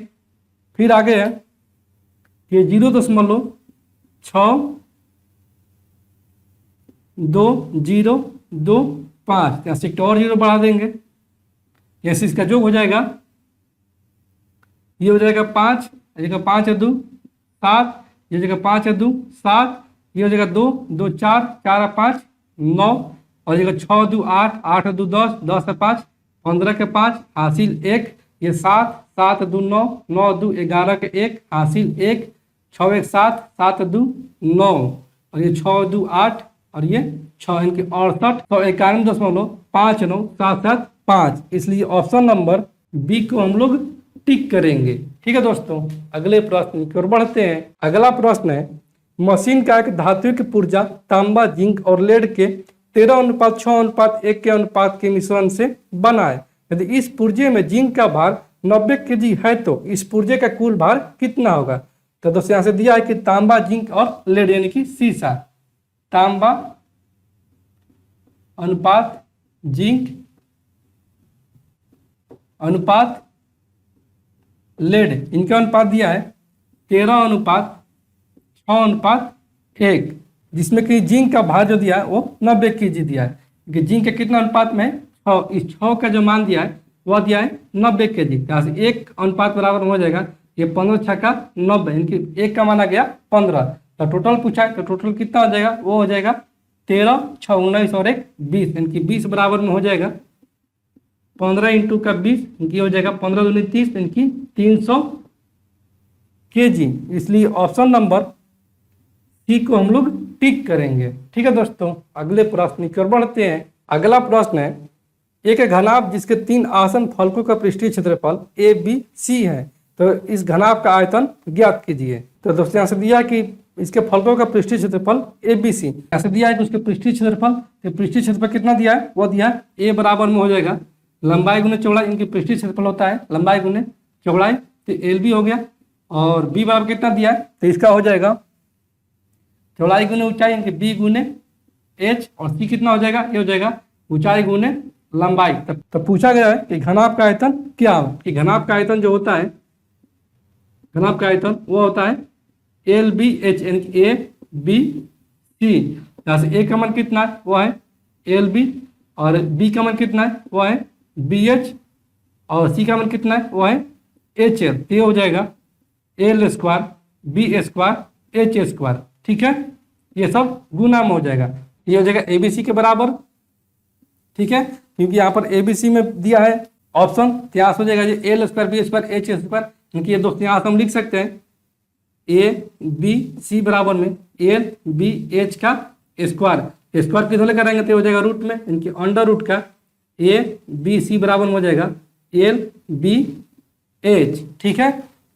फिर आगे है कि 0.6225 यहाँ से एक और 0 बढ़ा देंगे। ऐसे इसका जोग हो जाएगा, ये हो जाएगा 5, ये जगह 5 है 2 7, ये जगह 5 है 2 7, ये हो जाएगा 2 2 4 4 है 5 9 और जगह 6 2 8 8 2 10 10 है 5 15 के 5 हासिल 1, ये 7 7 2 9 9 2 11 के 1 हासिल 1 6 1 7 7 2 9 और ये 6 2 8 और ये 6 इनके 68.595775। इसलिए ऑप्शन नंबर बी को हम लोग टिक करेंगे। ठीक है दोस्तों, अगले प्रश्न की ओर बढ़ते हैं। अगला प्रश्न है मशीन का एक धात्विक पुर्जा तांबा जिंक और लेड के 13:6:1 के अनुपात के मिश्रण से बना है। यदि इस पुर्जे में जिंक का भार 90 kg है तो इस पुर्जे का कुल भार कितना होगा। तो दोस्तों यहाँ से दिया है कि तांबा जिंक और लेड यानी कि सीसा, तांबा अनुपात जिंक अनुपात लेड, इनका अनुपात दिया है 13:6:1, जिसमें कि जिंक का भार जो दिया है वो 90 kg दिया है। कि जिंक के कितना अनुपात में है 6। इस 6 का जो मान दिया है वह दिया है 90 kg। यहाँ से 1 अनुपात बराबर हो जाएगा ये 15 छक्का 90, इनकी 1 का मान आ गया 15। तो टोटल पूछा है तो टोटल कितना हो जाएगा, वो हो जाएगा 13 6 19 और 1 20, इनकी 20 बराबर में हो जाएगा 15 इंटू का 20, इनकी हो जाएगा 15 दूनी 30, इनकी 300 kg। इसलिए ऑप्शन नंबर सी को हम लोग टिक करेंगे। ठीक है दोस्तों, अगले प्रश्न की ओर बढ़ते हैं। अगला प्रश्न है, एक घनाभ जिसके 3 आसन फलकों का पृष्ठीय क्षेत्रफल ए बी सी है, तो इस घनाभ का आयतन ज्ञात कीजिए। तो दोस्तों यहाँ से दिया कि इसके फलकों का पृष्ठीय क्षेत्रफल ए बी सी, यहाँ से दिया है कि उसके पृष्ठीय क्षेत्रफल, तो पृष्ठीय क्षेत्रफल कितना दिया है, वो दिया है ए बराबर में हो जाएगा लंबाई गुने चौड़ाई, इनकी पृष्ठीय क्षेत्रफल होता है लंबाई गुने चौड़ाई, तो एल बी हो गया। और बी बराबर कितना दिया है, तो इसका हो जाएगा चौड़ाई गुने ऊंचाई, इनके बी गुने एच, और सी कितना हो जाएगा, ये हो जाएगा ऊंचाई गुने लंबाई। तब पूछा गया है कि घनाभ का आयतन क्या हो, कि घनाभ का आयतन जो होता है, घनाभ का आयतन वो होता है एल बी एच, यानी ए बी सी। यहाँ से ए का मान कितना है, वो है एल बी, और बी का मान कितना है, वो है बी एच, और सी का मान कितना है, वो है एच एल। ये हो जाएगा L square B square H square. ठीक है, ये सब गुना में हो जाएगा, ये हो जाएगा ए बी सी के बराबर। ठीक है, क्योंकि यहाँ पर ए बी सी में दिया है ऑप्शन, तो यहाँ से हो जाएगा ये L square B square H square, क्योंकि ये दोस्तों यहाँ से हम लिख सकते हैं ए बी सी बराबर में एल बी एच का स्क्वायर, स्क्वायर किधर लेकर आएंगे तो हो जाएगा रूट में, इनकी अंडर रूट का ए बी सी बराबर में हो जाएगा एल बी एच। ठीक है,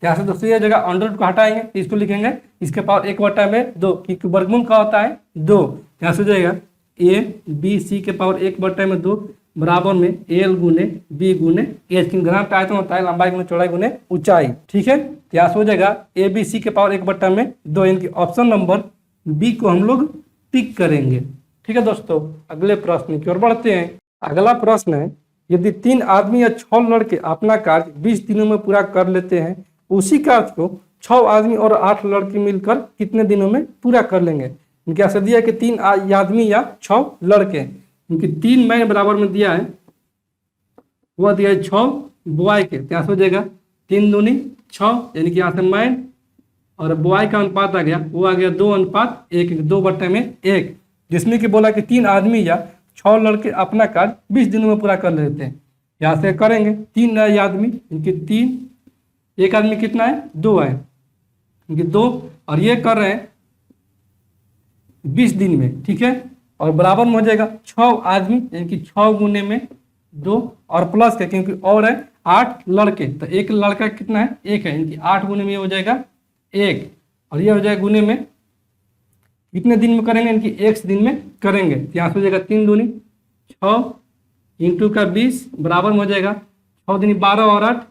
यहाँ से दोस्तों ये जगह अंडर रूट को हटाएंगे तो इसको लिखेंगे इसके पावर 1/2, क्योंकि वर्गमूल का होता है 2। यहाँ से हो जाएगा ए बी सी के पावर 1/2 बराबर में एल गुने बी गुने एच, की घनाभ का आयतन होता है लंबाई गुने चौड़ाई गुने ऊंचाई। ठीक है, यहाँ से हो जाएगा ए बी सी के पावर 1/2, इनकी ऑप्शन नंबर बी को हम लोग टिक करेंगे। ठीक है दोस्तों, अगले प्रश्न की ओर बढ़ते हैं। अगला प्रश्न है, यदि 3 आदमी या 6 लड़के अपना कार्य 20 दिनों में पूरा कर लेते हैं, उसी कार्य को 6 आदमी और 8 लड़के मिलकर कितने दिनों में पूरा कर लेंगे। इनके ऐसे दिया है कि 3 आदमी या 6 लड़के, इनकी 3 मैन बराबर में दिया है, वह दिया है 6 बॉय के, यहाँ से हो जाएगा 3 दूनी 6, यानी कि यहाँ से मैन और बॉय का अनुपात आ गया, वो आ गया 2:1, 2/1, जिसमें कि बोला कि 3 आदमी या 6 लड़के अपना कार्य 20 दिनों में पूरा कर लेते हैं। यहाँ से करेंगे 3 आदमी, इनकी 3, एक आदमी कितना है 2 है, इनकी 2, और ये कर रहे हैं 20 दिन में। ठीक है, और बराबर में हो जाएगा 6 आदमी, यानी कि 6 गुने में 2, और प्लस का क्योंकि और है 8 लड़के, तो एक लड़का कितना है 1 है, इनकी 8 गुने में ये हो जाएगा 1, और ये हो जाएगा गुने में कितने दिन में करेंगे, इनकी 1 दिन में करेंगे। तो यहाँ से हो जाएगा 3 दूनी 6 इंटू का 20 बराबर में हो जाएगा 6 दूनी 12 और 8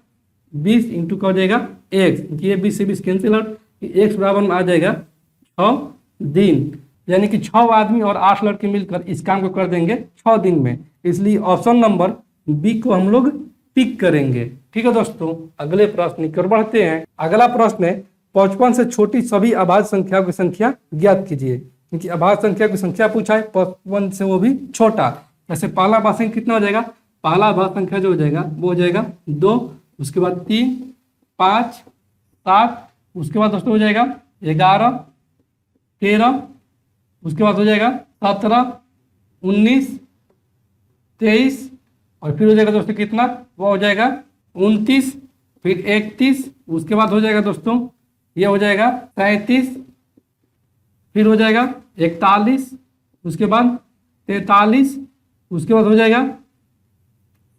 20 इंटू का हो जाएगा 1, ये 20 से 20 कैंसिल आउट, 1 बराबर में आ जाएगा 6 दिन, यानी कि 6 आदमी और 8 लड़के मिलकर इस काम को कर देंगे 6 दिन में। इसलिए ऑप्शन नंबर बी को हम लोग टिक करेंगे। ठीक है दोस्तों, अगले प्रश्न की ओर बढ़ते हैं। अगला प्रश्न है, 55 से छोटी सभी अभाज्य संख्याओं की संख्या ज्ञात कीजिए। क्योंकि अभाज्य संख्या की संख्या पूछा है, 55 से वो भी छोटा। जैसे पहला अभाज्य संख्या कितना हो जाएगा, पहला अभाज्य संख्या जो हो जाएगा वो हो जाएगा 2, उसके बाद 3 5 7, उसके बाद दोस्तों हो जाएगा 11 13, उसके बाद हो जाएगा 17 19 23, और फिर हो जाएगा दोस्तों कितना, वो हो जाएगा 29, फिर 31, उसके बाद हो जाएगा दोस्तों ये हो जाएगा 37, फिर हो जाएगा 41, उसके बाद 43, उसके बाद हो जाएगा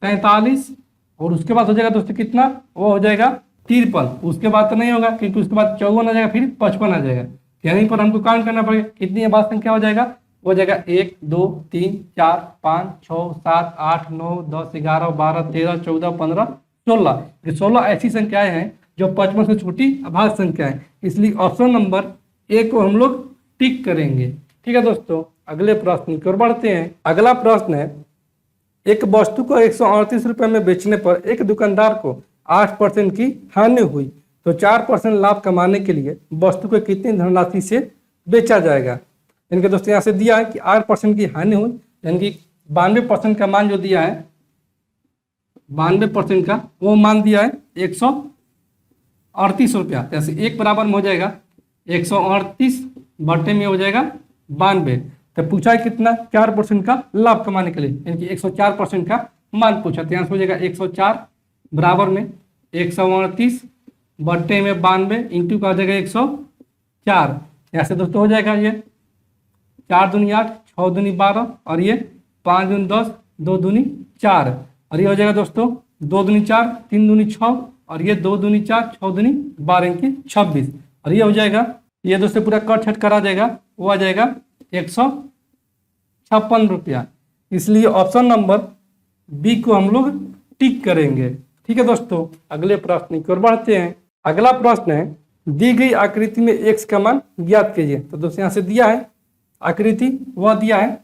43, और उसके बाद हो जाएगा दोस्तों कितना, वो हो जाएगा 53। उसके बाद तो नहीं होगा क्योंकि उसके बाद 54 आ जाएगा, फिर 55 आ जाएगा। यहीं पर हमको काउंट करना पड़ेगा कितनी अभाज्य संख्या हो जाएगा, वो जाएगा 1 2 3 4 5 6 7 8 9 10 11 12 13 14 15 16। ये 16 ऐसी संख्याएं हैं जो 55 से छोटी अभाज्य संख्या है। इसलिए ऑप्शन नंबर ए को हम लोग टिक करेंगे। ठीक है दोस्तों, अगले प्रश्न की ओर बढ़ते हैं। अगला प्रश्न है, एक वस्तु को 138 रुपये में बेचने पर एक दुकानदार को 8% की हानि हुई, तो 4% लाभ कमाने के लिए वस्तु को कितनी धनराशि से बेचा जाएगा। इनके दोस्तों यहाँ से दिया है कि 8% की हानि हुई, यानी कि 92% का मान जो दिया है, 92% का वो मान दिया है 138 रुपया। जैसे एक बराबर में हो जाएगा 138 बटे में हो जाएगा 92। तो पूछा है कितना, 4% का लाभ कमाने के लिए, यानी कि 104% का मान पूछा। तो यहाँ से हो जाएगा 104 बराबर में 138 बटे में 92 इंटू का हो जाएगा 104। यहाँ से दोस्तों हो जाएगा ये 4 दूनी 8, 6 दूनी 12 और ये 5 दूनी 10, 2 दूनी 4 और ये हो जाएगा दोस्तों 2 दूनी 4, 3 दूनी 6 और ये 2 दूनी 4, 6 दूनी 12 इनकी 26 और ये हो जाएगा, ये दोस्तों पूरा कट छट करा जाएगा, वो आ जाएगा 156 रुपया। इसलिए ऑप्शन नंबर बी को हम लोग टिक करेंगे। ठीक है दोस्तों, अगले प्रश्न की ओर बढ़ते हैं। अगला प्रश्न है, दी गई आकृति में x का मान ज्ञात कीजिए। तो दोस्तों यहाँ से दिया है आकृति, वह दिया है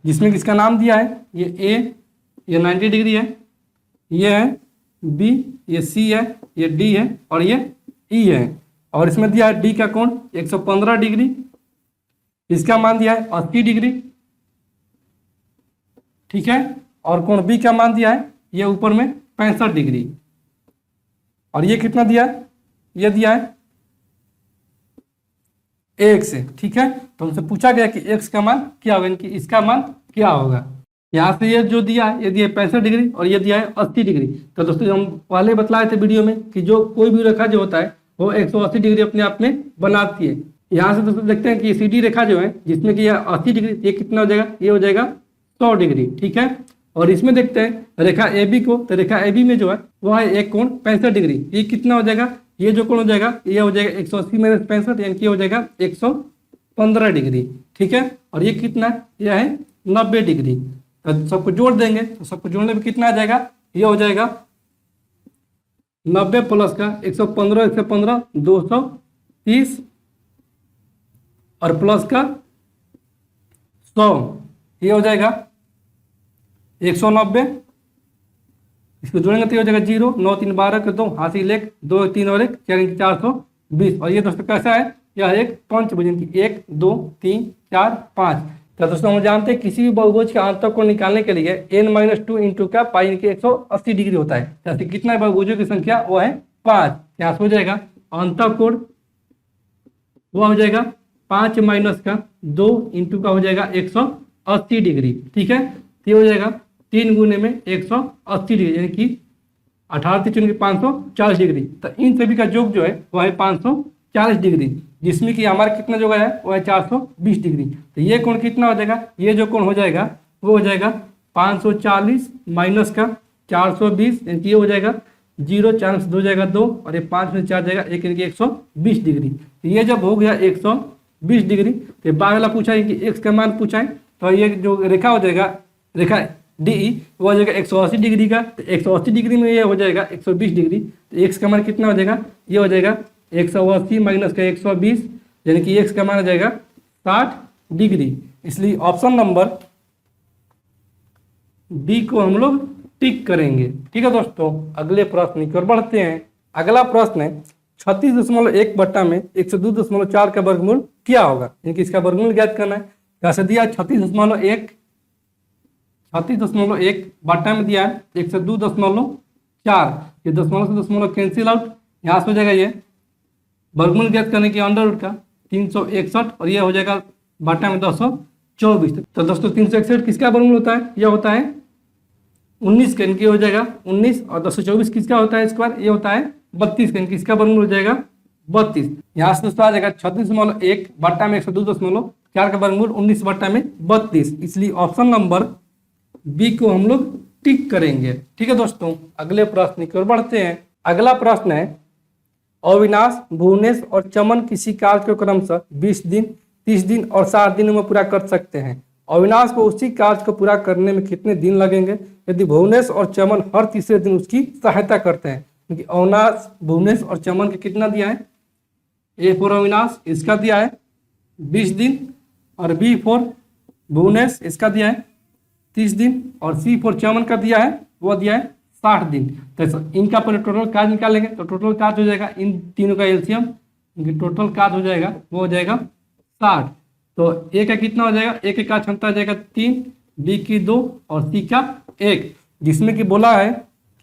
जिसमें किसका नाम दिया है, ये ए, ये 90 डिग्री है, ये है बी, ये सी है, ये डी है और ये ई है। और इसमें दिया है डी का कोण 115 डिग्री, इसका मान दिया है 80 डिग्री। ठीक है, और कोण बी का मान दिया है ये ऊपर में 65 डिग्री। और ये कितना दिया है, ये दिया है x है। ठीक है, तो हमसे पूछा गया कि x का मान क्या होगा, इनकी इसका मान क्या होगा। यहाँ से ये जो दिया है, ये दिया है 65 डिग्री और ये दिया है 80 डिग्री। तो दोस्तों हम पहले बतलाए थे वीडियो में कि जो कोई भी रेखा जो होता है वो 180 डिग्री अपने आप में बनाती है। यहाँ से दोस्तों देखते हैं कि ये सीधी रेखा जो है जिसमें कि यह 80 डिग्री, ये कितना हो जाएगा, ये हो जाएगा 100 डिग्री। ठीक है, और इसमें देखते हैं रेखा ए बी को, तो रेखा ए बी में जो है वह है एक कोण 65 डिग्री, ये कितना हो जाएगा, ये जो कोण हो जाएगा ये हो जाएगा 180 माइनस 65, यानी कि हो जाएगा 115 डिग्री। ठीक है, और ये कितना, यह है 90 डिग्री। तो सबको जोड़ देंगे, तो सबको जोड़ने में कितना आ जाएगा, ये हो जाएगा 90 प्लस का 115, 115 230 और प्लस का 100, ये हो जाएगा 190। इसको जोड़ेंगे तो ये हो जाएगा 0, 9 3 12 के 2 हासिल 1, 2 3 और 1 420। और ये दोस्तों कैसा है, यह एक पंचभुज की 1 2 3 4 5। तो दोस्तों हम जानते हैं किसी भी बहुभुज के अंतः को निकालने के लिए n-2 इंटू का पाई इनके 180 डिग्री होता है। जैसे कितना बहुभुजों की संख्या, वो है 5। यहाँ से हो जाएगा अंतः कोण वो हो जाएगा 5 माइनस का 2 इंटू का हो जाएगा 180 डिग्री। ठीक है, तो ये हो जाएगा 3 गुने में 180 डिग्री, यानी कि 18 चुन के 540 डिग्री। तो इन सभी का योग जो है वह है 540 डिग्री, जिसमें कि हमारा कितना जो है वो है 420 डिग्री। तो ये कोण कितना हो जाएगा, ये जो कोण हो जाएगा वो हो जाएगा 540 माइनस का 420, यानी कि ये हो जाएगा 0, 4 से 2 जाएगा 2 और ये 5 में 4 जाएगा 1, यानी कि 120 डिग्री। तो ये जब हो गया 120 डिग्री, तो बाद वाला पूछा है कि x का मान पूछा है, तो ये जो रेखा हो जाएगा, रेखा डी वो हो जाएगा 180 डिग्री का। तो 180 डिग्री में ये हो जाएगा 120 डिग्री, तो x का मान कितना हो जाएगा, ये हो जाएगा 180 माइनस का 120, यानी कि x का मान हो जाएगा 60 डिग्री। इसलिए ऑप्शन नंबर डी को हम लोग टिक करेंगे। ठीक है दोस्तों, अगले प्रश्न की ओर बढ़ते हैं। अगला प्रश्न है 36.1 बट्टा में 102.4 का वर्गमूल क्या होगा, यानी कि इसका वर्गमूल ज्ञात करना है। कैसे दिया, 36.1 बट्टा में दिया है 102.4, ये दशमलव से दशमलव कैंसिल आउट, यहाँ से हो जाएगा ये वर्गमूल ज्ञात करने की अंडर रूट का 361 और ये हो जाएगा बट्टा में 224। तो दोस्तों 361 किसका वर्गमूल होता है, यह होता है 19 का, इनकी हो जाएगा 19, और 224 किसका होता है स्क्वायर, ये होता है 32 का, इनकी इसका वर्गमूल हो जाएगा 32। यहाँ से दोस्तों आ जाएगा 36.1 बट्टा में 102.4 का वर्गमूल 19 बट्टा में 32। इसलिए ऑप्शन नंबर बी को हम लोग टिक करेंगे। ठीक है दोस्तों, अगले प्रश्न की ओर बढ़ते हैं। अगला प्रश्न है अविनाश, भुवनेश और चमन किसी कार्य को क्रमशः 20 दिन, 30 दिन और 60 दिनों में पूरा कर सकते हैं। अविनाश को उसी कार्य को पूरा करने में कितने दिन लगेंगे यदि भुवनेश और चमन हर तीसरे दिन उसकी सहायता करते हैं। क्योंकि अविनाश, भुवनेश और चमन के कितना दिया है, ए फॉर अविनाश इसका दिया है 20 दिन, और बी फॉर भुवनेश इसका दिया है 30 दिन, और सी फॉर चमन का दिया है वो दिया है 60 दिन। तो इनका पहले टोटल काज निकालेंगे, तो टोटल काज हो जाएगा इन तीनों का एलसीएम, इनकी टोटल काज हो जाएगा वो हो जाएगा 60। तो ए का कितना हो जाएगा, ए की काज क्षमता हो जाएगा 3, बी की 2 और सी का 1, जिसमें कि बोला है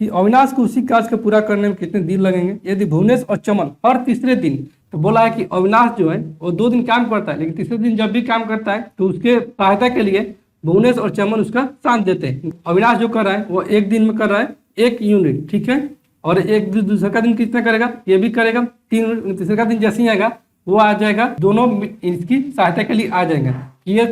कि अविनाश को उसी काज को पूरा करने में कितने दिन लगेंगे। यदि भुवनेश और चमन हर तीसरे दिन, तो बोला है कि अविनाश जो है वो 2 दिन काम करता है, लेकिन तीसरे दिन जब भी काम करता है तो उसके सहायता के लिए भुवनेश और चमन उसका साथ देते हैं। अविनाश जो कर रहा है वो 1 दिन में कर रहा है 1 यूनिट, ठीक है, और एक दूसरा का दिन कितना करेगा, ये भी करेगा 3 यूनिट। तीसरे का दिन जैसे ही आएगा वो आ जाएगा, दोनों इसकी सहायता के लिए आ जाएंगे, ये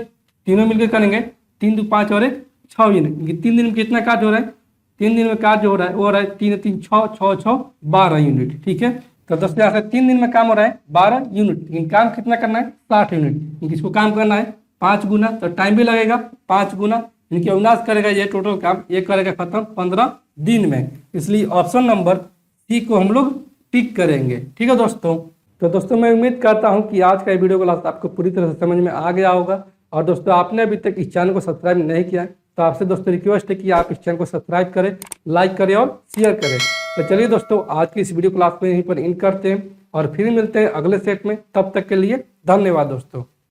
तीनों मिलकर करेंगे 3 2 5 और 1 6 यूनिट। 3 दिन में कितना काज हो रहा है, 3 दिन में काज जो हो रहा है वो हो रहा है 3 3 6 6 6 12 यूनिट, ठीक है। तो 10 से 3 दिन में काम हो रहा है 12 यूनिट, लेकिन काम कितना करना है 60 यूनिट। इसको काम करना है 5 गुना, तो टाइम भी लगेगा 5 गुना, इनके अविनाश करेगा ये टोटल काम, ये करेगा खत्म 15 दिन में। इसलिए ऑप्शन नंबर सी को हम लोग टिक करेंगे, ठीक है दोस्तों। तो दोस्तों मैं उम्मीद करता हूं कि आज का ये वीडियो क्लास आपको पूरी तरह से समझ में आ गया होगा। और दोस्तों आपने अभी तक इस चैनल को सब्सक्राइब नहीं किया है तो आपसे दोस्तों रिक्वेस्ट है कि आप इस चैनल को सब्सक्राइब करें, लाइक करें और शेयर करें। तो चलिए दोस्तों आज की इस वीडियो क्लास में यहीं पर इन करते हैं और फिर मिलते हैं अगले सेट में। तब तक के लिए धन्यवाद दोस्तों।